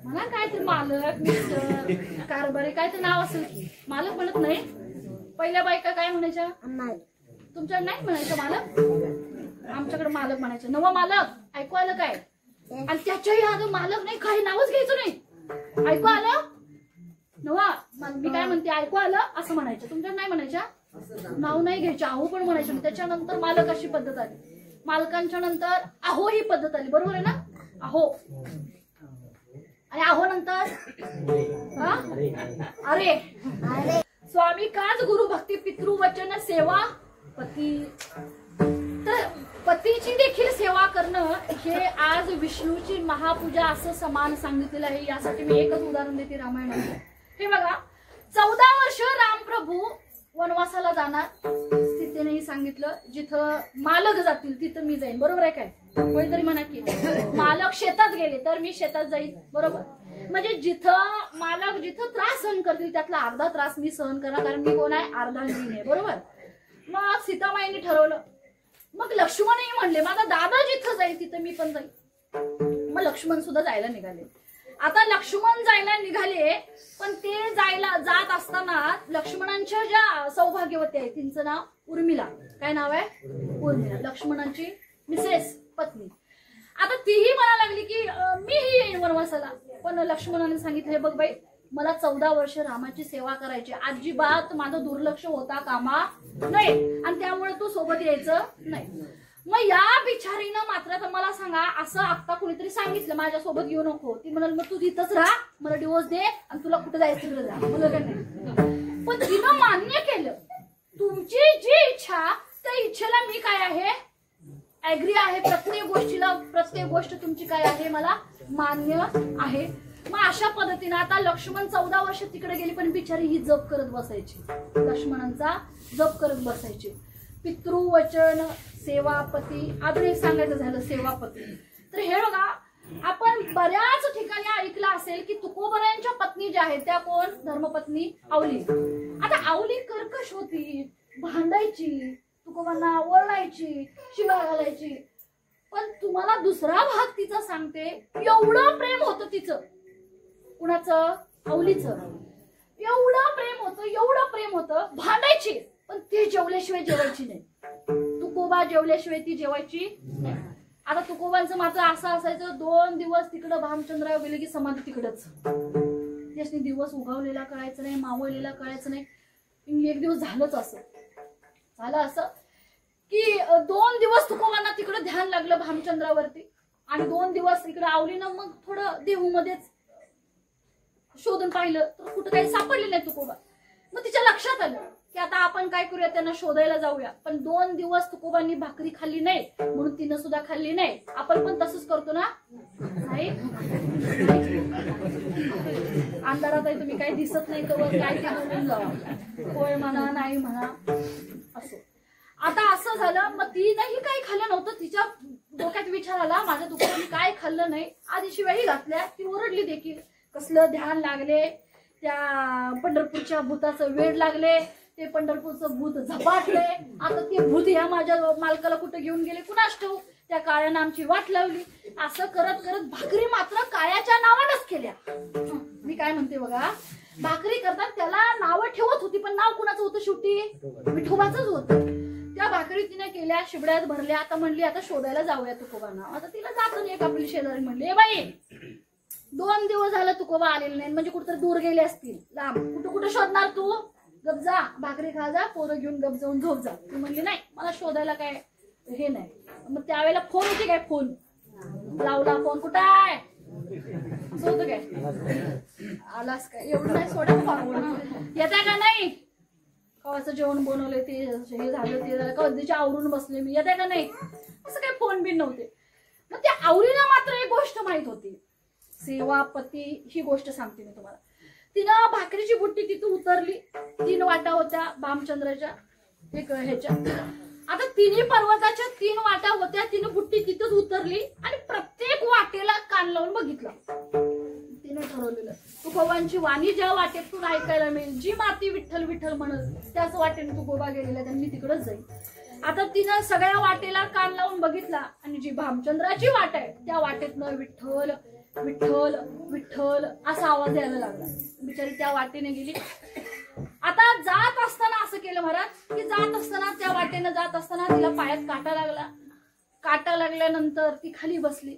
S2: मला काय ते मालक, मिस्टर, कारभारी काय ते नाव असेल की. मालक म्हणत नाही. पहिल्या बायका काय म्हणायच्या? तुमच्याकडे नाही म्हणायचं मालक, आमच्याकडे मालक म्हणायचं. नवा मालक. ऐकू आलं काय? आणि त्याच्याही आधी मालक नाही, काही नावच घ्यायचं नाही. ऐकू आलं? नवा मी काय म्हणते ऐकू आलं असं म्हणायचं. तुमच्याकडे नाही म्हणायच्या, नाव नाही घ्यायचे, अहो पण म्हणायचं. त्याच्यानंतर मालक अशी पद्धत आली. मालकांच्या नंतर अहो ही पद्धत आली. बरोबर आहे ना? अहो. आणि अहो नंतर अरे. स्वामी काज गुरु भक्ती पितृवचन सेवा पती. तर पतीची देखील सेवा करणं हे आज विष्णूची महापूजा असं समान सांगितलेलं आहे. यासाठी मी एकच उदाहरण देते रामायणाचं. हे बघा, 14 वर्ष रामप्रभू वनवासाला जाणार. सीतेनेही सांगितलं जिथं मालक जातील तिथं मी जाईन. बरोबर आहे काय? कोणीतरी म्हणा की मालक शेतात गेले तर मी शेतात जाईन. बरोबर. म्हणजे जिथं मालक जिथं त्रास सहन करतील त्यातला अर्धा त्रास मी सहन करणार, कारण मी कोण आहे? अर्धांगिनी आहे. बरोबर. मग सीतामाईंनी ठरवलं. मग लक्ष्मणही म्हणले माझा दादा जिथं जाईल तिथं मी पण जाईल. मग लक्ष्मण सुद्धा जायला निघाले. आता लक्ष्मण जायला निघाले, पण ते जात असताना लक्ष्मणांच्या ज्या सौभाग्यवती आहेत तिचं नाव उर्मिला. काय नाव आहे? उर्मिला. लक्ष्मणांची मिसेस, पत्नी. आता तीही म्हणायला लागली की मीही येईन वनवासाला. पण लक्ष्मणाने सांगितले बघ बाई, मला 14 वर्ष रामाची सेवा करायची, अजिबात माझं दुर्लक्ष होता कामा नाही, आणि त्यामुळे तू सोबत यायचं नाही. मग या बिचारीनं मात्र मला सांगा, असं आता कुणीतरी सांगितलं माझ्या सोबत येऊ नको. ती म्हणाल मग तू तिथंच राहा, मला डिवोर्स दे आणि तुला कुठे जायचं तिकडे जा. मला काय नाही. पण तिनं मान्य केलं. तुमची जी इच्छा त्या इच्छेला मी काय आहे ऍग्री आहे. प्रत्येक गोष्टीला प्रत्येक गोष्ट तुमची काय आहे मला मान्य आहे. मग अशा पद्धतीने आता लक्ष्मण 14 वर्ष तिकडे गेली पण बिचारी ही जप करत बसायची. लक्ष्मणांचा जप करत बसायची. पितृवचन सेवापती. अजून एक सांगायचं झालं सेवापती. तर हे बघा आपण बऱ्याच ठिकाणी ऐकलं असेल की तुकोबरायांच्या पत्नी ज्या आहेत त्या कोण धर्मपत्नी आवली. आता आवली कर्कश होती, भांडायची, तुकोबांना ओरडायची, शिव्या घालायची. पण तुम्हाला दुसरा भाग तिचा सांगते, एवढं प्रेम होतं तिचं. कुणाचं? आवलीचं. एवढं प्रेम होतं भांडायची पण ती जेवल्याशिवाय जेवायची नाही. तुकोबा जेवल्याशिवाय ती जेवायची नाही. आता तुकोबांचं मात्र असं असायचं 2 दिवस तिकडं भामचंद्रावर गेले की समाधी तिकडच. त्यासनी दिवस उगवलेला कळायचं नाही, मावळलेला कळायचं नाही. एक दिवस झालं असं की 2 दिवस तुकोबांना तिकडं ध्यान लागलं भामचंद्रावरती आणि 2 दिवस इकडं आवलीनं मग थोडं देहूमध्येच शोधून पाहिलं तर कुठं काही सापडले नाही तुकोबा. मग तिच्या लक्षात आलं की आता आपण काय करूया त्यांना शोधायला जाऊया. पण 2 दिवस तुकोबांनी भाकरी खाल्ली नाही म्हणून तिनं सुद्धा खाल्ली नाही. आपण पण तसंच करतो ना? नाही अंधारात आहे तुम्ही काही दिसत नाही तर काय ते बोलून जावा. होय म्हणा नाही म्हणा असं. आता असं झालं मग तिनंही काही खाल्लं नव्हतं. तिच्या डोक्यात विचार आला माझ्या तुकोबांनी काय खाल्लं नाही. आधी शिवाही घातल्या. ती ओरडली देखील. कसलं ध्यान लागले त्या पंढरपूरच्या भूताचं वेड लागले. ते पंढरपूरचं भूत झपाटले. आता ते भूत ह्या माझ्या मालकाला कुठं घेऊन गेले कुणास ठाऊक. त्या काळ्यानं आमची वाट लावली. असं करत करत भाकरी मात्र काळ्याच्या नावानच केल्या. मी काय म्हणते बघा भाकरी करतात त्याला नावं ठेवत होती पण नाव कुणाचं होतं शेवटी? विठोबाचंच होतं. त्या भाकरी तिने केल्या, शिबड्यात भरल्या. आता म्हणली आता शोधायला जाऊया तुकोबांना. आता तिला जातो एक आपली शेजारी म्हणली बाई 2 दिवस झालं तुकोबा आलेले नाही म्हणजे कुठेतरी दूर गेले असतील लांब. कुठं शोधणार तू? गप जा भाकरी खा जा पोरं घेऊन गप जाऊन झोप जा. ती म्हणली नाही मला शोधायला काय हे नाही. मग त्यावेळेला फोन होते काय? फोन लावला. फोन कुठं आहे असं होतं काय? आलास काय? एवढं नाही सोडा येताय का नाही? कवाचं जेवण बनवलंय ते हे झालं ते झालं कधीचे आवरून बसले मी. येताय का नाही? असं काही फोन बिन नव्हते. मग त्या आवलीला मात्र एक गोष्ट माहित होती. सेवापती ही गोष्ट सांगते मी तुम्हाला. तिनं भाकरीची बुट्टी तिथं उतरली. 3 वाटा होत्या भामचंद्राच्या एक ह्याच्या. आता 3 पर्वताच्या 3 वाटा होत्या. तिनं बुट्टी तिथंच उतरली आणि प्रत्येक वाटेला कान लावून बघितलं. तिनं ठरवलेलं तुकोबांची वाणी ज्या वाटेतून ऐकायला मिळेल, जी माती विठ्ठल विठ्ठल म्हणत त्याच वाटेने तुकोबा गेलेला तर मी तिकडच जाईल. आता तिनं सगळ्या वाटेला कान लावून बघितला आणि जी भामचंद्राची वाट आहे त्या वाटेतनं विठ्ठल विठ्ठल विठ्ठल असा आवाज यायला लागला. बिचारी त्या वाटेने गेली. आता जात असताना असं केलं महाराज की जात असताना त्या वाटेनं जात असताना तिला पायात काटा लागला. काटा लागल्यानंतर ती खाली बसली.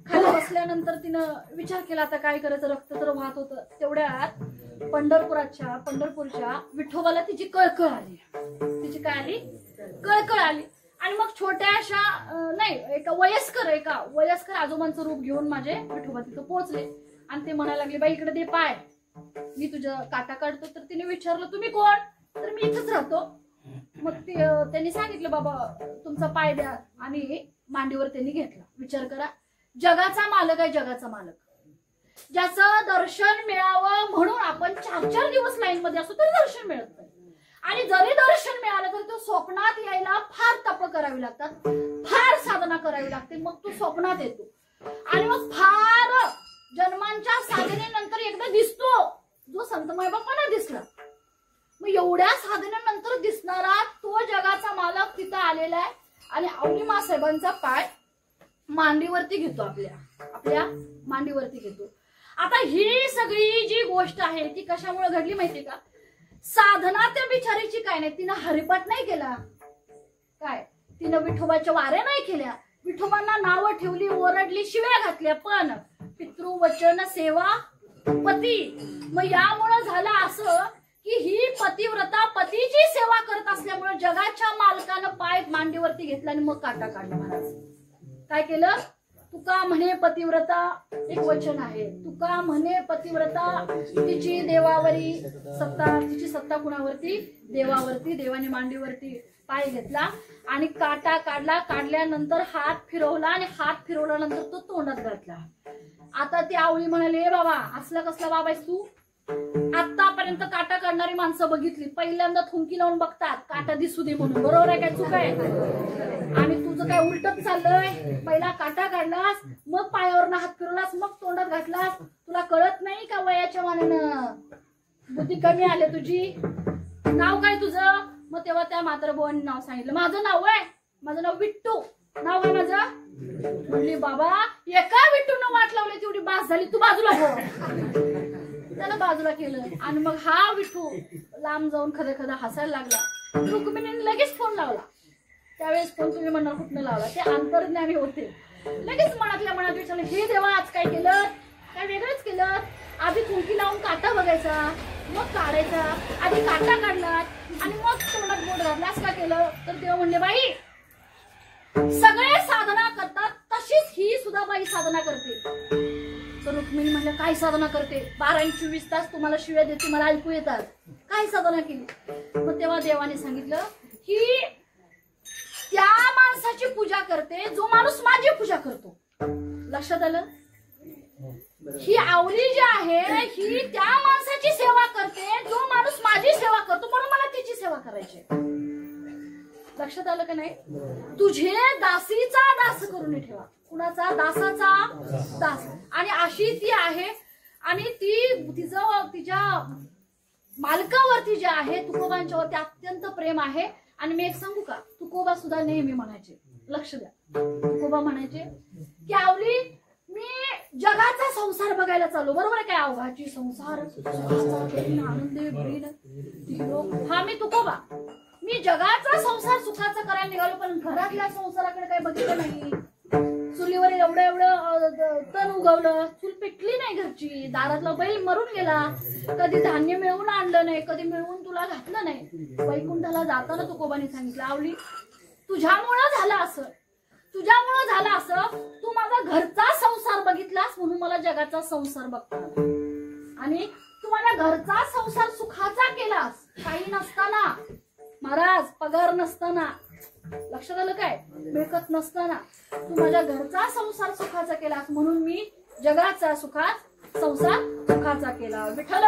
S2: खाली बसल्यानंतर तिनं विचार केला आता काय करायचं. रक्त तर वाहत होतं. तेवढ्यात पंढरपूरच्या विठोबाला तिची कळकळ आली. तिची काय आली? कळकळ आली. आणि मग छोट्याशा नाही एका वयस्कर आजोबांचं रूप घेऊन माझे विठोबा तिथं पोहोचले आणि ते म्हणायला लागले बाई इकडे दे पाय मी तुझ्या काटा काढतो. तर तिने विचारलं तुम्ही कोण? तर मी इथंच राहतो. मग त्यांनी सांगितलं बाबा तुमचा पाय द्या आणि मांडीवर त्यांनी घेतला. विचार करा जगाचा मालक आहे. जगाचा मालक ज्याचं दर्शन मिळावं म्हणून आपण 4-4 दिवस लाईन मध्ये असतो तरी दर्शन मिळत नाही. आणि जरी दर्शन मिळालं तरी तो स्वप्नात यायला फार तप करावी लागतात, फार साधना करावी लागते. मग तो स्वप्नात येतो आणि मग फार जन्मांच्या साधनेनंतर एकदा दिसतो जो संत मायबापांना दिसला. मग एवढ्या साधनेनंतर दिसणारा तो जगाचा मालक तिथं आलेला आहे आणि आवली मासाहेबांचा पाय मांडीवरती घेतो. आपल्या मांडीवरती घेतो. आता ही सगळी जी गोष्ट आहे ती कशामुळे घडली माहितीये का? साधना त्या बिचारीची काय नाही. तिनं हरिपाठ नाही केला. काय तिनं विठोबाच्या वाऱ्या नाही केल्या. विठोबांना नावं ठेवली, ओरडली, शिव्या घातल्या. पण पितृवचन सेवा पती. मग यामुळं झालं असं की ही पतिव्रता पतीची सेवा करत असल्यामुळे जगाच्या मालकानं पाय मांडीवरती घेतला आणि मग काटा काढला. महाराज काय केलं? तुका म्हणे पतिव्रता, एक वचन आहे, तुका म्हणे पतिव्रता तिची देवावरी सत्ता, तिची सत्ता कुणावरती? देवावरती. देवाने मांडीवरती पाय घेतला आणि काटा काढला, काढल्यानंतर हात फिरवला आणि हात फिरवल्यानंतर तो तोंडात घातला. आता ती आवळी म्हणाली, ए बाबा असला कसला बाबा आहेस तू? आतापर्यंत काटा काढणारी माणसं बघितली, पहिल्यांदा थुंकी लावून बघतात काटा दिसू दे म्हणून, बरोबर आहे काय? चूक आहे? आणि तुझं काय उलटच चाललंय, पहिला काटा काढलास, मग पायावरनं हात फिरवलास, मग तोंडात घातलास. तुला कळत नाही का वयाच्या मानानं बुद्धी कमी आले तुझी? नाव काय तुझं? मग तेव्हा त्या म्हातारबुवांनी नाव सांगितलं. माझं नाव आहे, माझं नाव विट्टू. नाव आहे माझं? म्हणली बाबा एका विट्टून वाट लावली तेवढी बास झाली, तू बाजूला हो. त्याला बाजूला केलं आणि मग हा विठू लांब जाऊन खरं खरं हसायला लागला. रुक्मिणीने लगेच फोन लावला. त्यावेळेस फोन तुम्ही म्हणणार कुठनं लावला? ते अंतर्ज्ञानी होते. लगेच मनातल्या मनात विचारलं, हे देवा आज काय केलं? काय वेगळंच केलं? आधी थुंकी लावून काटा बघायचा, मग काढायचा, आधी काटा काढला आणि मग तोंडात बोट घातला, असं का केलं? तर देव म्हणले, बाई सगळे साधना करतात तशीच ही सुद्धा बाई साधना करते. तर रुक्मिणी म्हणलं, काय साधना करते? 12-24 तास तुम्हाला शिव्या देते, मला ऐकू येतात, काय साधना केली? मग तेव्हा देवाने सांगितलं की त्या माणसाची पूजा करते जो माणूस माझी पूजा करतो. लक्षात आलं? ही आवली जी आहे ही त्या माणसाची सेवा करते जो माणूस माझी सेवा करतो, म्हणून मला तिची सेवा करायची. लक्षात आलं का नाही? तुझे दासीचा दास करून ठेवा. कुणाचा? दासाचा दास. आणि अशी ती आहे आणि ती तिच्या मालकावरती जे आहे तुकोबांच्या वरती अत्यंत प्रेम आहे. आणि मी एक सांगू का, तुकोबा सुद्धा नेहमी म्हणायचे, लक्ष द्या, तुकोबा म्हणायचे की आवली मी जगाचा संसार बघायला चालू, बरोबर आहे काय? अवघाची संसार आनंदी हा मी तुकोबा, मी जगाचा संसार सुखाचा करायला निघालो, पण घरातल्या संसाराकडे काही बघितलं नाही. चुलीवर एवढं तण उगवलं, चूल पेटली नाही घरची, दारातला बैल मरून गेला, कधी धान्य मिळवून आणलं नाही, कधी मिळवून तुला घातलं नाही. वैकुंठाला जाताना तुकोबाने सांगितलं, आवली तुझ्यामुळं झालं असं, तुझ्यामुळं झालं असं, तू माझा घरचा संसार बघितलास म्हणून मला जगाचा संसार बघता आला. आणि तू माझ्या घरचा संसार सुखाचा केलास, काही नसताना महाराज, पगार नसताना, लक्षात आलं काय? मिळकत नसताना तू माझ्या घरचा संसार सुखाचा केलास, म्हणून मी जगाचा संसार सुखाचा केला. विठ्ठल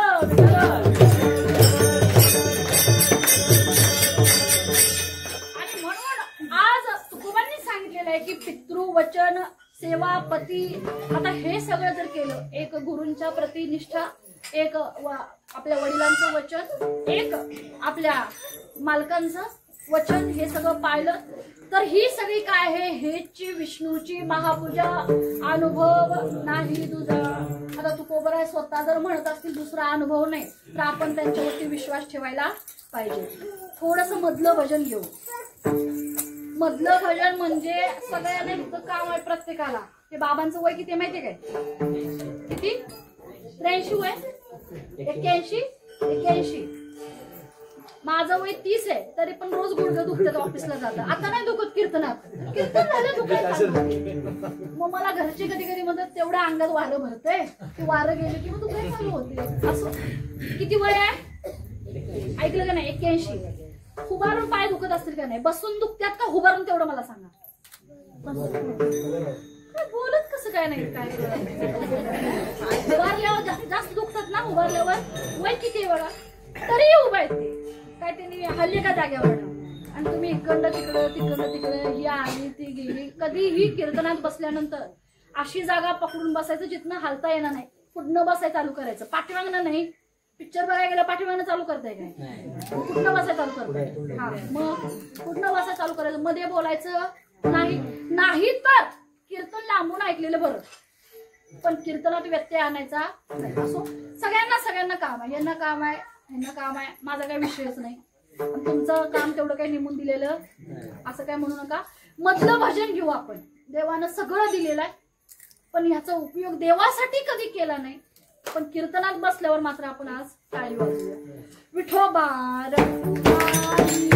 S2: आणि म्हणून आज तुकोबांनी सांगितलेलं आहे की पितृवचन सेवा पती. आता हे सगळं जर केलं, एक गुरूंच्या प्रती निष्ठा, एक आपल्या वडिलांचं वचन, एक आपल्या मालकांचं वचन, हे सगळं पाळलं तर ही सगळी काय आहे? हेची विष्णूची महापूजा, अनुभव नाही तुझा. आता तुकोबराय स्वतः जर म्हणत असतील दुसरा अनुभव नाही, तर आपण त्यांच्यावरती विश्वास ठेवायला पाहिजे. थोडस मधलं भजन घेऊ. मधलं भजन म्हणजे सगळ्यांना इतकं काम आहे प्रत्येकाला. ते बाबांचं वय किती माहितीये काय? किती? 83 वय, 81. माझं वय 30 आहे, तरी पण रोज गुडघे दुखतात ऑफिसला जातात. आता नाही दुखत, कीर्तनात कीर्तन झालं दुखायचं. मग मला घरचे कधी कधी म्हणतात तेवढ्या अंगात वारं भरतंय, ते वारं गेलं की मग दुखायला चालू होते. असं किती वय आहे ऐकलं का नाही? 81. उभारून पाय दुखत असतील का नाही? बसून दुखतात का उभारून? तेवढं मला सांगा. बोलत कसं काय नाही? काय उभारल्यावर जास्त दुखतात ना, उभारल्यावर. वय किती आहे बघा, तरी उभा आहेत ते. काय त्यांनी हल्ले का जाग्यावर? आणि तुम्ही इकडं तिकडं ही आली ती गेली. कधीही कीर्तनात बसल्यानंतर अशी जागा पकडून बसायचं जिथनं हालता येणार नाही. पुढनं बसायला चालू करायचं, पाठीमागणं नाही. पिक्चर बघायला गेला पाठीमागणं चालू करताय काय? कुठनं बसायला चालू करताय? हा, मग कुठनं बसायला चालू करायचं? मध्ये बोलायचं नाही तर कीर्तन लांबून ऐकलेलं बरं, पण कीर्तनात व्यत्यय आणायचा असो. सगळ्यांना काम आहे, यांना काम आहे, ह्यांना काम आहे, माझा काही विषयच नाही. तुमचं काम तेवढं काही नेमून दिलेलं असं काय म्हणू नका. मधलं भजन घेऊ आपण. देवानं सगळं दिलेलं आहे, पण ह्याचा उपयोग देवासाठी कधी केला नाही. पण कीर्तनात बसल्यावर मात्र आपण आज टाळी वाजवूया. विठोबा रखुमाई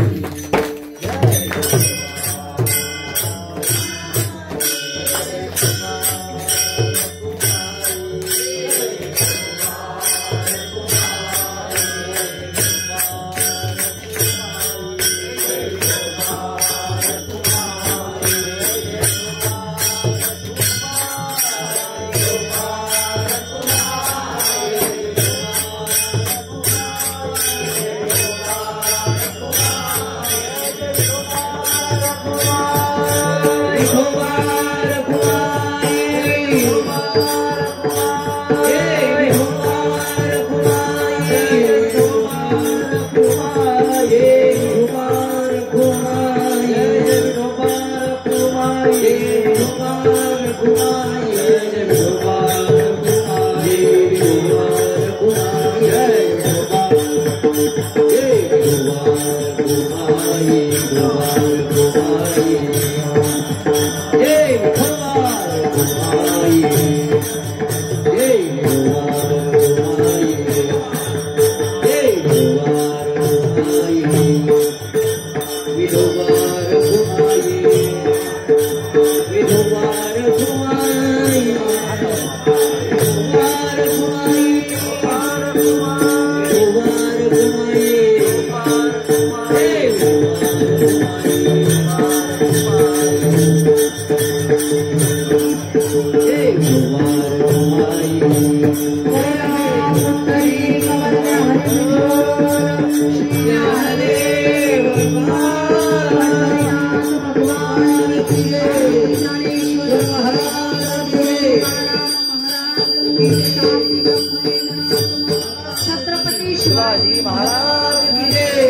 S1: छत्रपती शिवाजी महाराज की जय.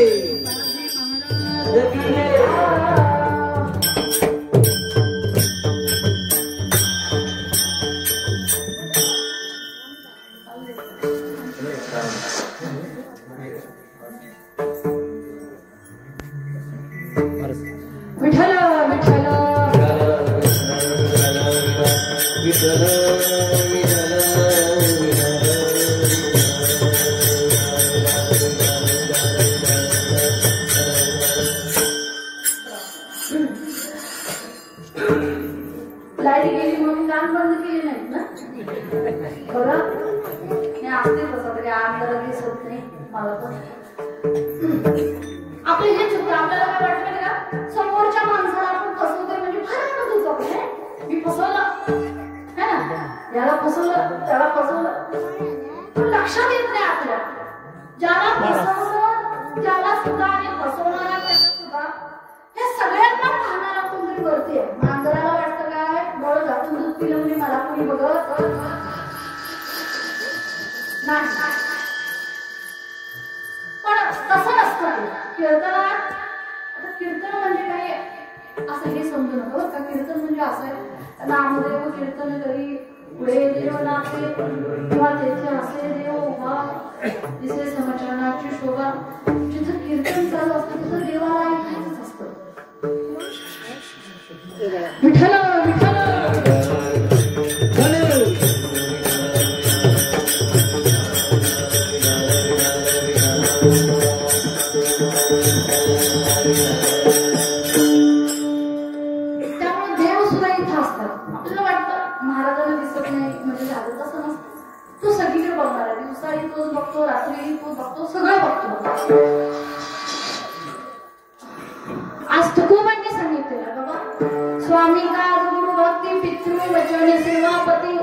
S1: विठ्ठल विठ्ठल लाईट गेली म्हणून काम बंद केली नाही ना बरं मी असते तसं तरी आपल्याला दिसत नाही मला पण आपलं हेच होतं आपल्याला काय वाटतं माहिती का समोरच्या माणसाला आपण फसवतोय म्हणजे फार आनंद होतो काय मी फसवलं है ना याला फसवलं त्याला फसवलं पण लक्षात येत नाही आपल्या ज्याला फसवलं त्याला सुद्धा आणि फसवणारा त्याला सुद्धा हे सगळ्यांना पाहणारा कोणतरी वरती आहे मांजराला वाटतं काय बळ जातून दूध पिलं म्हणजे मला कोणी बघत नाही पण तसं नसतं कीर्तनात आता कीर्तन म्हणजे काय असं हे समजू नको का कीर्तन म्हणजे असं आहे नामदेव कीर्तन करी पुढे देव नाचे किंवा तेथे असे देव उभा दिसे समचरणाची शोभा जिथं कीर्तन चालू असतं तिथं देवाला ऐकायचंच असतं विठ्ठल विठ्ठल त्यामुळे देव सुद्धा इथं असतात आपल्याला वाटतं महाराजांना दिसत नाही म्हणजे झालं तसं नसतं तो सगळीकडे बघणार आहे दिवसाही तोच बघतो रात्री तोच बघतो सगळं बघतो आज तुकोबांनी सांगितलेलं बाबा स्वामी का गुरु भक्ती पितृ वचन सेवापती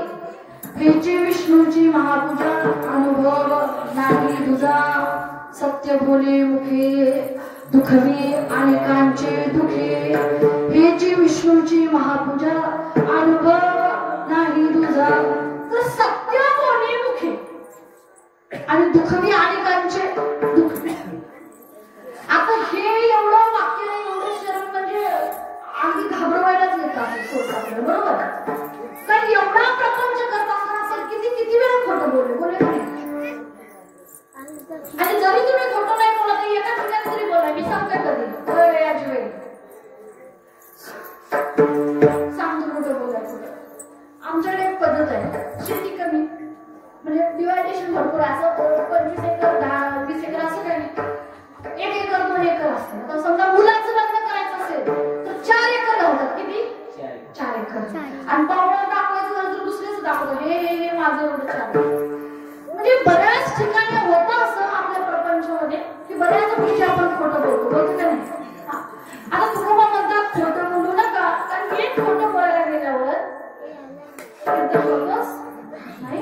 S1: हेची विष्णूची महापूजा अनुभव नाही तुझा सत्य बोले मुखे दुखवी अनेकांचे दुखे हेची विष्णूची महापूजा अनुभव नाही तुझा तर सत्य बोले मुखे आणि दुखवी अनेकांचे दुखे आता हे एवढं वाक्य नाही एवढं शरण म्हणजे अगदी घाबरवायलाच येतं असं सोडतं आपल्याला बरोबर कारण एवढा प्रपंच करत असताना असेल किती वेळा खोटं बोलले का नाही आणि जरी तुम्ही खोटं नाही बोला तर एका ठिकाणी तरी बोला मी सांगते कधी याची वेळी सांगतो खोटं बोलायचं आमच्याकडे एक पद्धत आहे शेती कमी म्हणजे डिवायडेशन भरपूर असं 25 एकर 10-20 एकर असं काही नाही 1 एकर 2 एकर असतं तर समजा मुलाचं लग्न करायचं असेल तर 4 एकर घालतात किती 4 एकर आणि पावडा दाखवायचं झालं तर दुसरेच दाखवतात हे माझं एवढं 4 म्हणजे बऱ्याच ठिकाणी होतं असं आपल्या प्रपंचामध्ये की बऱ्याच गोष्टी आपण खोटं बोलतो का नाही आता तुकोबा म्हणतात खोटं बोलू नका कारण एक खोटं बोलायला गेल्यावर नाही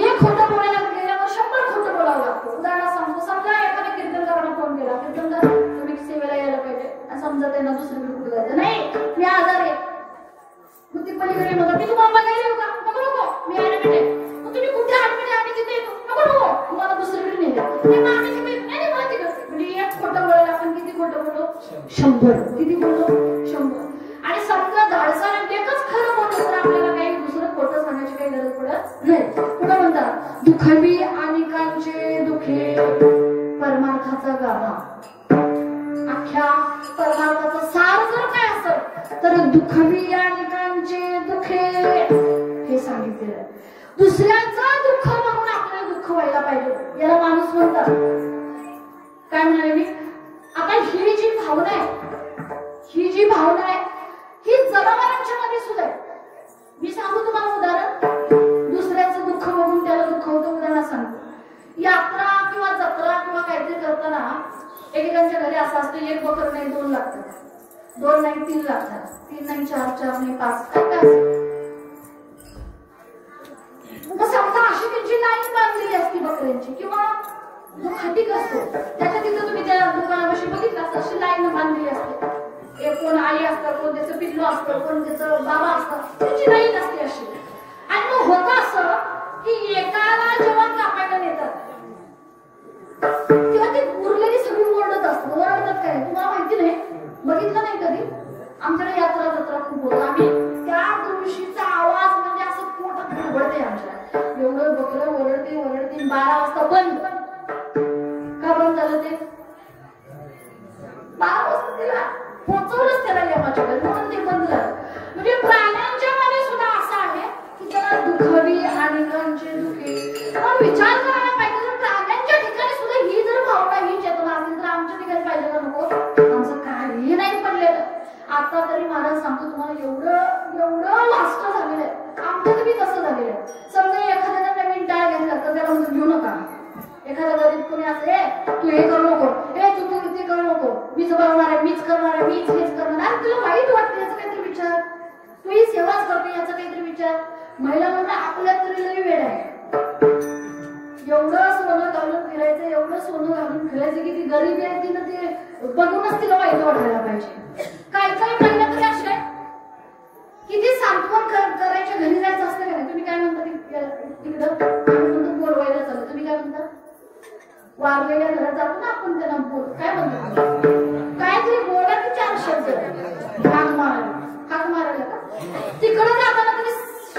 S1: एक खोटं बोलायला गेल्यावर 100 खोटं बोलावं लागतं उदाहरण सांगतो समजा एखाद्या कीर्तनकारांना फोन केला कीर्तनकार तुम्ही सेवेला यायला पाहिजे आणि समजा त्यांना दुसरीकडे कुठे जायचं नाही मी आजार आहे मग ती पलीकडे म्हणतात मी तुम्हाला बघायला येऊ का नको मी यायला भेटे मग तुम्ही कुठे आडमेटे आम्ही तिथे येतो नको तुम्हाला दुसरीकडे नाही आम्ही तिथे नाही मला तिकडे म्हणजे एक खोटं बोलायला आपण किती खोटं बोललो 100 किती बोललो 100 आणि समजा नाही. पुढे म्हणतात दुखवी अनेकांचे दुखे परमार्थाचा गाभा. अख्ख्या परमार्थाचं सार जर काय असेल तर दुखवी अनेकांचे दुखे हे सांगितलेलं आहे. दुसऱ्यांचं दुःख म्हणून आपल्याला दुःख व्हायला पाहिजे याला माणूस म्हणतात. काय म्हणाले मी आता ही जी भावना आहे ही जनावरांच्या मध्ये सुद्धा आहे. मी सांगू तुम्हाला उदाहरण. दुसऱ्याचं दुःख बघून त्याला दुःख होतं. उदाहरण सांगतो. यात्रा किंवा जत्रा किंवा काहीतरी करताना एकेकांच्या घरी असं असतं एक बकर नाही 2 लागतात, 2 नाही 3 लागतात, 3 नाही 4, 4 नाही 5 काय असतं. मग समजा अशी त्यांची लाईन बांधलेली असती बकऱ्यांची किंवा जो खाटीक असतो त्याच्या तिथं तुम्ही त्या दुकानापाशी बघितलं असतं अशी लाईन बांधलेली असते. एक कोण आई असतं, कोण त्याचं पिल्लू असतं, कोण त्याचं बाबा असतं, त्याची लाईन असते अशी. आणि मग होतं असं की एकाला जेव्हा कापायला नेतात तेव्हा ती उरलेली सगळी ओरडत असतात. ओरडतात काय तुम्हाला माहिती नाही, बघितलं नाही कधी. आमच्याकडे यात्रा जत्रा खूप होतं. आम्ही त्या दिवशीचा आवाज म्हणजे असं पोटात खळबळते आमच्या. एवढं बकरं ओरडते 12 वाजता बंद. का बंद झालं ते? 12 वाजता तिला पोहोचवलंच त्याला यमाच्याकडे म्हणून ते बंद झालं. म्हणजे प्राण्यांच्या मध्ये सुद्धा असं आहे की त्याला दुखवी अनेकांचे दुखे. पण विचार करायला पाहिजे जर प्राण्यांच्या ठिकाणी सुद्धा ही जर भावना ही चेतना असेल तर आमच्या ठिकाणी पाहिजे का नको? आमचं काही नाही पडलेलं. आता तरी महाराज सांगतो तुम्हाला एवढं लास्ट झालेलं आहे. आमच्या तरी कसं झालेलं आहे. समजा एखाद्याला नवीन टाळ घेतला तर त्याला म्हणून घेऊ नका. एखाद्या गरीब कोणी असते तू हे करू नको, तू ते करू नको, मीच बनवणार आहे, मीच करणार आहे, मीच हेच करणार आहे. तुला वाईट वाटतं याचा काहीतरी विचार. तू ही सेवाच करते याचा काहीतरी विचार. महिला म्हणून आपल्या तरी लई वेळ आहे. एवढं सोनं घालून फिरायचं, एवढं सोनं घालून फिरायचं की ती गरीबी आहे तिनं ते बघूनच तिला वाईट वाटायला पाहिजे. काही महिला तरी अशा आहे की ती सांत्वन करायच्या घरी जायचं असतं का नाही. तुम्ही काय म्हणता तिकडं बोलवायला चालू, तुम्ही काय म्हणता? वारलेल्या घरात जातो ना आपण त्यांना बोल काय म्हणतो काहीतरी बोला की 4 शब्द हाक मारायला का तिकडे जाताना तरी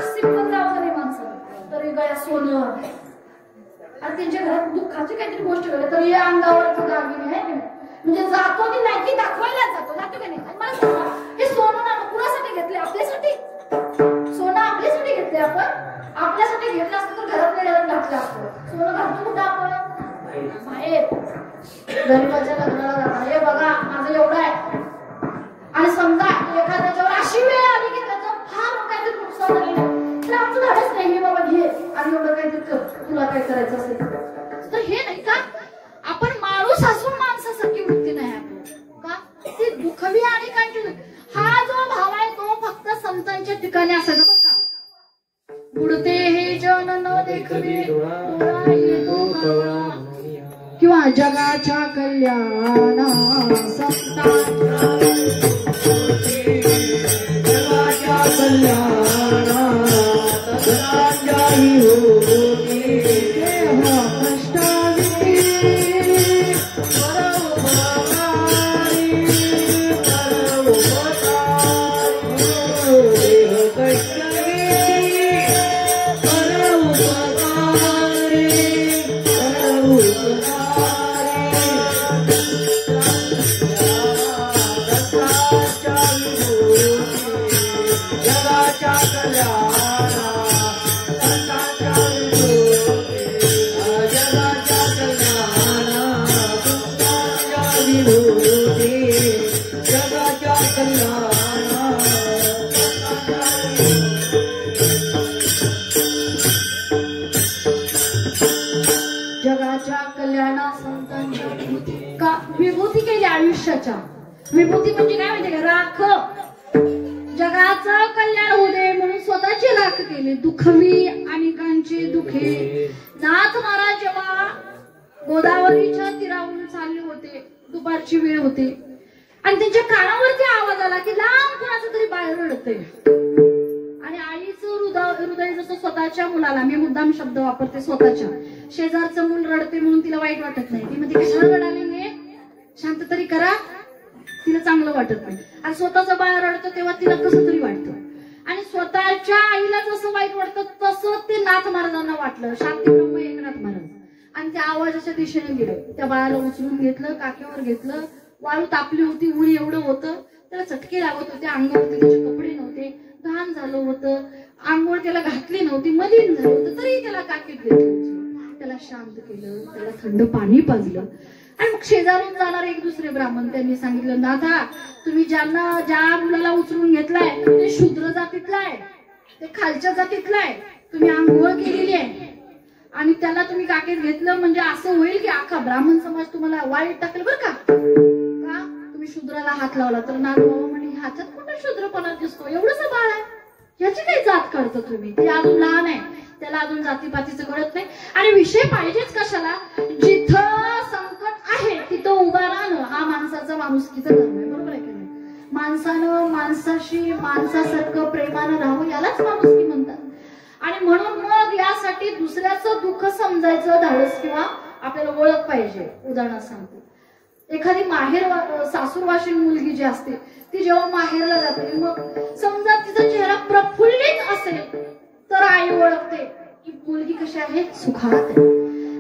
S1: सिंपल जावं नाही माणसं तरी गया सोनं आणि त्यांच्या घरात दुःखाची काहीतरी गोष्ट घडली तर या अंगावरचं दागिने आहे म्हणजे जातो की नाही की दाखवायला जातो का नाही. आणि मला सांगा हे सोनं ना कुणासाठी घेतले? आपल्यासाठी. सोनं आपल्यासाठी घेतले आपण. आपल्यासाठी घेतलं असतं तर घरातल्या घरात घातलं असतं. सोनं घालतो कुठं आपण बाहेर गरीबाच्या लग्नाला जाणार. हे बघा माझं एवढं आहे. आणि समजा एखाद्याच्यावर अशी वेळ आली की त्याचं फार काहीतरी नुकसान झालेलं तर आमचं धाडच नाही बाबा घे आणि एवढं काहीतरी कर तुला काय करायचं असेल तर हे नाही का आपण माणूस असून माणसासारखी वृत्ती नाही आपण का ती दुखवी आणि कांची. हा जो भाव आहे तो फक्त संतांच्या ठिकाणी असायचा बरं का. बुडते हे जन न देखवे किंवा जगाच्या कल्याणा जगाच्या कल्याणा विभूती केली आयुष्याच्या. विभूती म्हणजे काय माहिती का? राख. जगाचं कल्याण होऊ दे म्हणून स्वतःची राख केली. दुखवी अनेकांचे दुखे. नाथ महाराज जेव्हा गोदावरीच्या तीरावरून चालले होते, दुपारची वेळ होती आणि त्यांच्या कानावरती आवाज आला की लांब कोणाचं तरी बाहेर रडतंय. आणि आईचं हृदय जसं स्वतःच्या मुलाला, मी मुद्दाम शब्द वापरते स्वतःच्या, शेजारचं मूल रडते म्हणून तिला वाईट वाटत नाही. ती म्हणते कशाला रडाली हे शांत तरी करा, तिला चांगलं वाटत नाही. आणि स्वतःचं बाळ रडतं तेव्हा तिला कसं तरी वाटतं. आणि स्वतःच्या आईला जसं वाईट वाटतं तसं ते नाथ वाटलं शांतीब्रह्म एकनाथ महाराज, आणि त्या आवाजाच्या दिशेने गेलं. त्या बाळाला उचलून घेतलं, काकेवर घेतलं. वाळू तापली होती, ऊन एवढं होतं, त्याला चटके लागत होते, अंगावरती त्याचे कपडे नव्हते, घाण झालं होतं, आंघोळ त्याला घातली नव्हती, मलिन झालं होतं, तरी त्याला काकेत घेतलं. त्याला शांत केलं, त्याला थंड पाणी पाजलं. आणि मग शेजारून जाणारे एक दुसरे ब्राह्मण त्यांनी सांगितलं, नाथा तुम्ही ज्या मुलाला उचलून घेतलाय ते शूद्र जातीतला आहे, ते खालच्या जातीतला आहे, तुम्ही आंघोळ केलेली आहे आणि त्याला तुम्ही काकेत घेतलं म्हणजे असं होईल की अख्खा ब्राह्मण समाज तुम्हाला वाईट टाकेल बरं का तुम्ही शूद्राला हात लावला तर. नागबाबा म्हणे ह्याच्यात कुठं शूद्रपणा दिसतो, एवढंच बाळ आहे, ह्याची काही जात करता तुम्ही, ते अजून लहान आहे, त्याला अजून जातीपातीचं कळत नाही. आणि विषय पाहिजेच कशाला, जिथं संकट आहे तिथं उभा राहणं हा माणसाचा माणुसकीचा धर्म आहे, बरोबर आहे की नाही. माणसानं माणसाशी माणसासारखं प्रेमानं राहावं यालाच माणुसकी म्हणतात. आणि म्हणून मग यासाठी दुसऱ्याचं दुःख समजायचं धाडस किंवा आपल्याला ओळख पाहिजे. उदाहरण सांगतो, एखादी माहेर सासूरवाशीन मुलगी जी असते ती जेव्हा माहेरला जाते, मग समजा तिचा चेहरा प्रफुल्लित असेल तर आई ओळखते की मुलगी कशी आहे, सुखात आहे.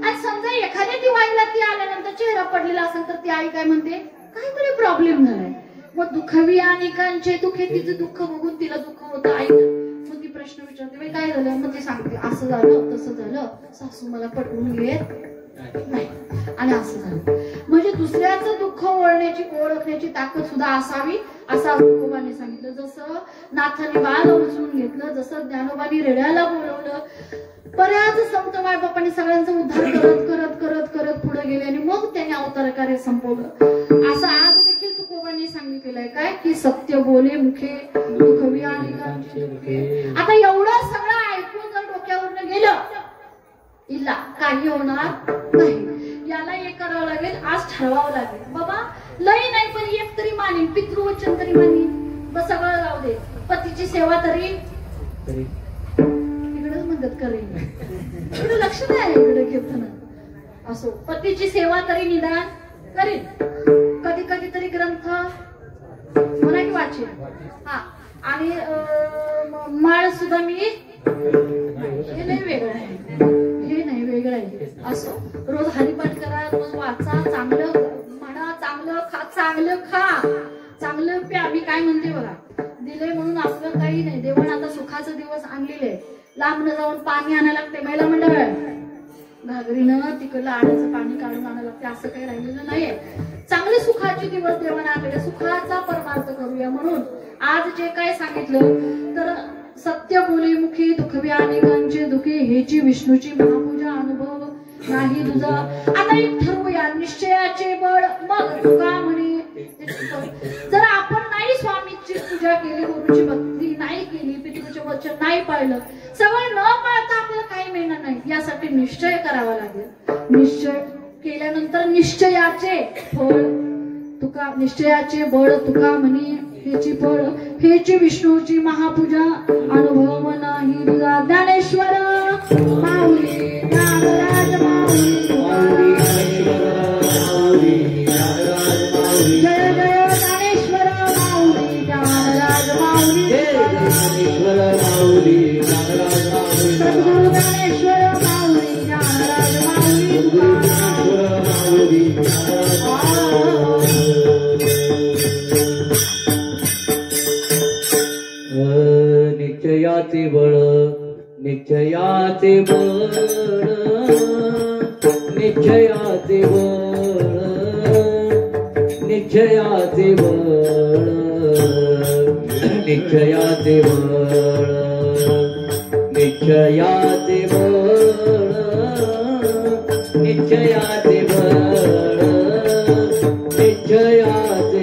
S1: आणि समजा एखाद्या दिवाळीला ती आल्यानंतर चेहरा पडलेला असेल तर ती आई काय म्हणते, काहीतरी प्रॉब्लेम झालाय. मग दुःखवी अनेकांचे दुःखे, तिचं दुःख बघून तिला दुःख होतं आई. मग ती प्रश्न विचारते, काय झालं, मग ती सांगते असं झालं तसं झालं, सासू मला पटवून घेत नाही आणि असं झालं. म्हणजे दुसऱ्याचं दुःख ओळखण्याची ताकद सुद्धा असावी असं तुकोबाने सांगितलं. जसं नाथाने बाळाला उचलून घेतलं, जसं ज्ञानोबाने रेड्याला बोलवलं, बऱ्याच संत मायबापांनी सगळ्यांचा उद्धार करत करत करत करत पुढे गेले आणि मग त्यांनी अवतार कार्य संपवलं. असं आज देखील तुकोबांनी सांगितलेलं आहे काय की सत्य बोले मुखे दुःखवी अनेकांचे दुःखे. आता एवढं सगळं ऐकून जर डोक्यावरनं गेलं इल्ला काही होणार नाही. याला एक करावं लागेल, आज ठरवावं लागेल, बाबा लय नाही पण एक तरी मानेन, पितृवचन तरी मानेन, बस सगळं राहू दे, पतीची सेवा तरी इकडेच मदत करेन, इकडे लक्ष नाही इकडे कीर्तन असो, पतीची सेवा तरी निदान करीन, कधी कधी तरी ग्रंथ म्हणा की वाचेन, हा, आणि माळ सुद्धा मी, हे नाही वेगळं आहे, हे नाही वेगळं आहे. असो रोज हरिपाठ करा, रोज वाचा, चांगलं म्हणा, चांगलं खा, चांगलं खा, चांगलं प्या. मी काय म्हणते बघा, दिले म्हणून आपलं काही नाही, देवाने आता सुखाचं दिवस आणलेले, लांब न जाऊन पाणी आणायला लागते, महिला मंडळ घागरीनं तिकडलं आड्याचं पाणी काढून आणायला लागते, असं काही राहिलेलं नाहीये. चांगले सुखाचे दिवस देवाने आणलेले, सुखाचा परमार्थ करूया. म्हणून आज जे काय सांगितलं तर सत्य बोली मुखी दुःखवी अनेकांचे दुःखे, हेची विष्णूची महापूजा अनुभव नाही तुझा. आता एक ठरवूया, निश्चयाचे बळ मग तुका म्हणे. जर आपण नाही स्वामीची पूजा केली, गुरुची भक्ती नाही केली, पितृचे वचन नाही पाळलं, सगळं न पाळता आपल्याला काही मिळणार नाही. यासाठी निश्चय करावा लागेल. निश्चय केल्यानंतर निश्चयाचे फळ तुका, निश्चयाचे बळ तुका म्हणे, हेची फळ हेची विष्णूची महापूजा अनुभव नाही तुझा. ज्ञानेश्वर माऊली ज्ञानराज माऊली, जय जय ज्ञानेश्वर माऊली ज्ञानराज माऊली, सद्गुरु ज्ञानेश्वर माऊली ज्ञानराज माऊली.
S3: निश्चयाचे बळ, निश्चयाचे बळ, निश्चयाचे बळ, निश्चयाचे बळ, निश्चयाचे बळ, निश्चयाचे बळ, निश्चयाचे बळ, निश्चयाचे बळ, निश्चयाचे बळ, निश्चयाचे बळ, निश्चयाचे बळ, निश्चयाचे बळ, निश्चयाचे बळ, निश्चयाचे बळ,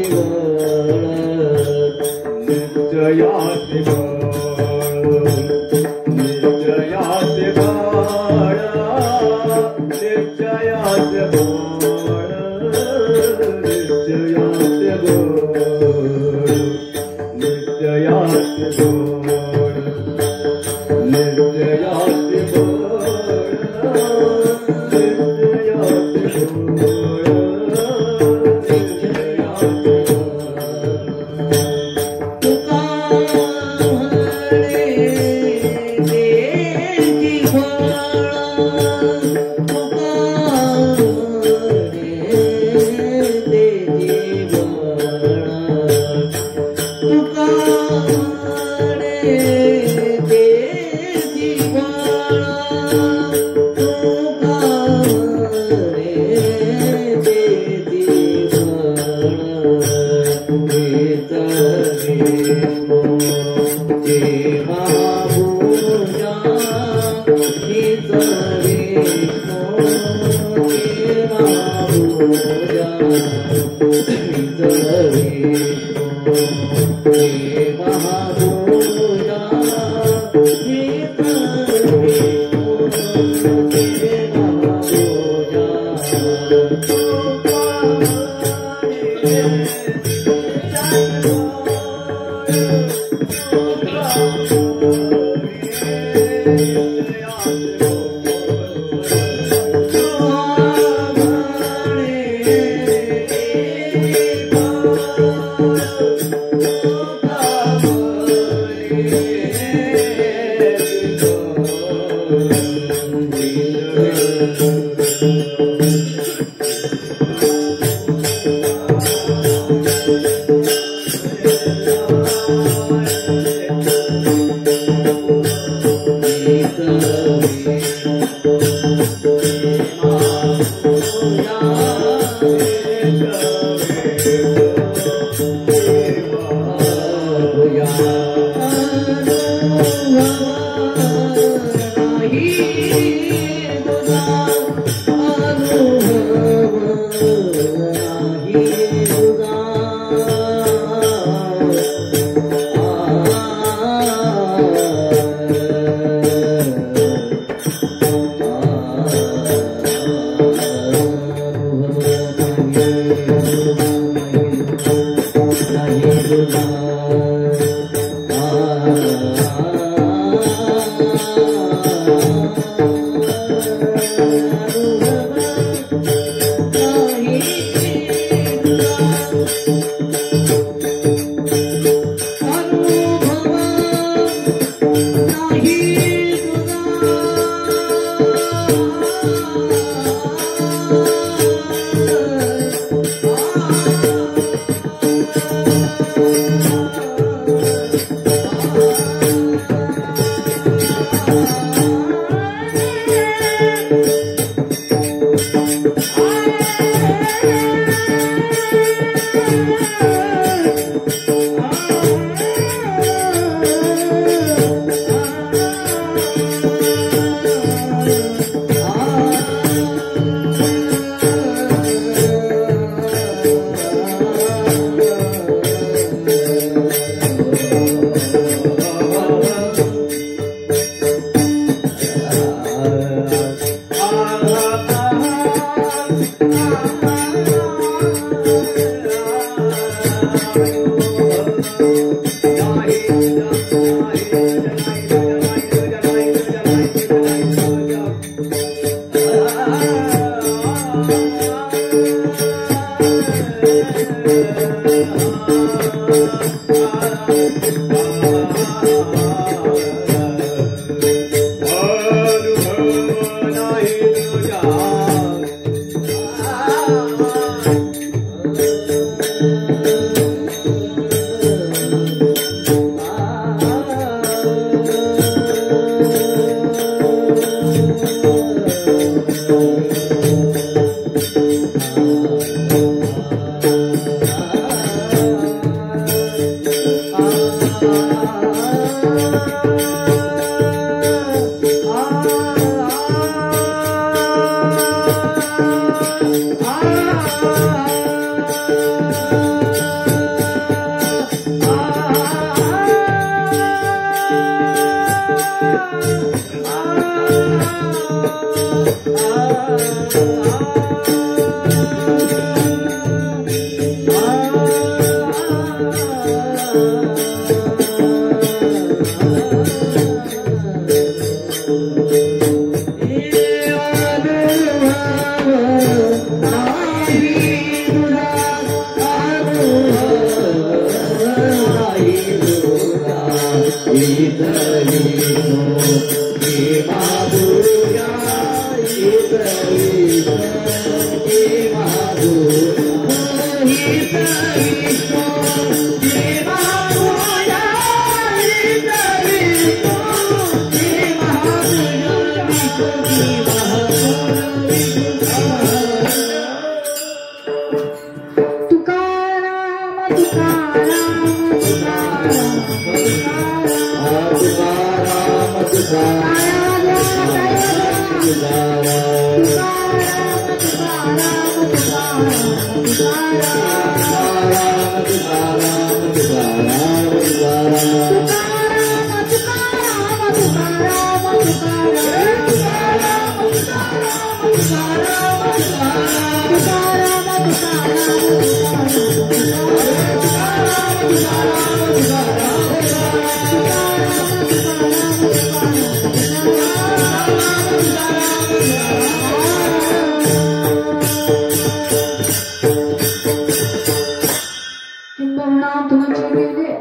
S1: तुकाराम तुकाराम तुकाराम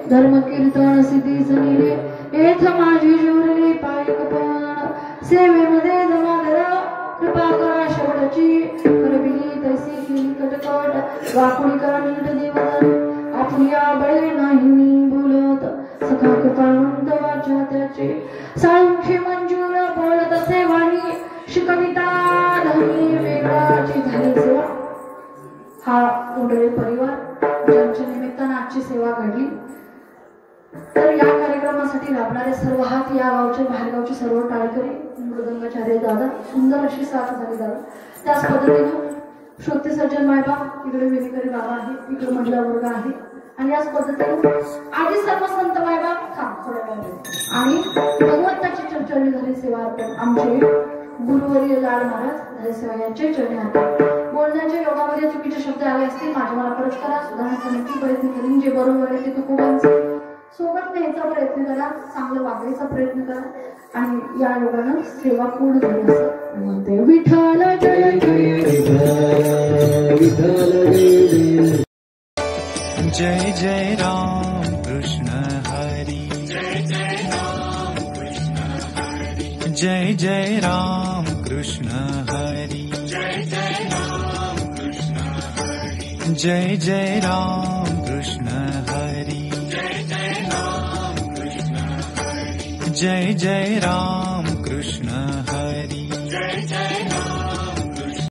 S1: धर्म कीर्तन सिद्धी सनिले एथ माझी जुरली पाय कपण सेवेमध्ये जमाधर कृपा करा शेवटची करबिली तैसी केली कटकट वाकुळी करा नीट देवन आपल्या बळे नाही मी बोलत सखा कृपावंत वाचा त्याचे साळुंखी मंजूर बोलत असे वाणी शिकविता धनी वेगळाची झाली सेवा हा उंडळे परिवार ज्यांच्या निमित्तानं आजची सेवा घडली तर या कार्यक्रमासाठी लाभणारे सर्व हात या गावचे बाहेरगावचे सर्व टाळकरी मृदंगाचार्य दादा सुंदर अशी साथ झाली दादा त्याच पद्धतीनं श्रोते सज्जन मायबाप इकडे वेणीकरी बाबा आहे इकडे महिला वर्ग आहे आणि याच पद्धतीने आधी सर्व संत मायबाप आणि भगवंताची चरचरणी झाली सेवा अर्पण आमचे गुरुवर्य लाड महाराज झाले सेवा यांचे चरणी अर्पण बोलण्याच्या योगामध्ये चुकीचे शब्द आले असतील माझ्या मला परत करा सुधारण्याचा नक्की प्रयत्न करीन जे बरोबर आहे ते तुकोबांचे सोबत न्यायचा प्रयत्न करा चांगलं वागायचा प्रयत्न करा आणि या योगानं सेवा पूर्ण झाली असं म्हणते विठ्ठल जय
S4: जय जय राम कृष्ण हरी जय जय राम कृष्ण हरी जय जय राम कृष्ण हरी जय जय राम कृष्ण हरी जय जय राम कृष्ण हरी जय जय राम कृष्ण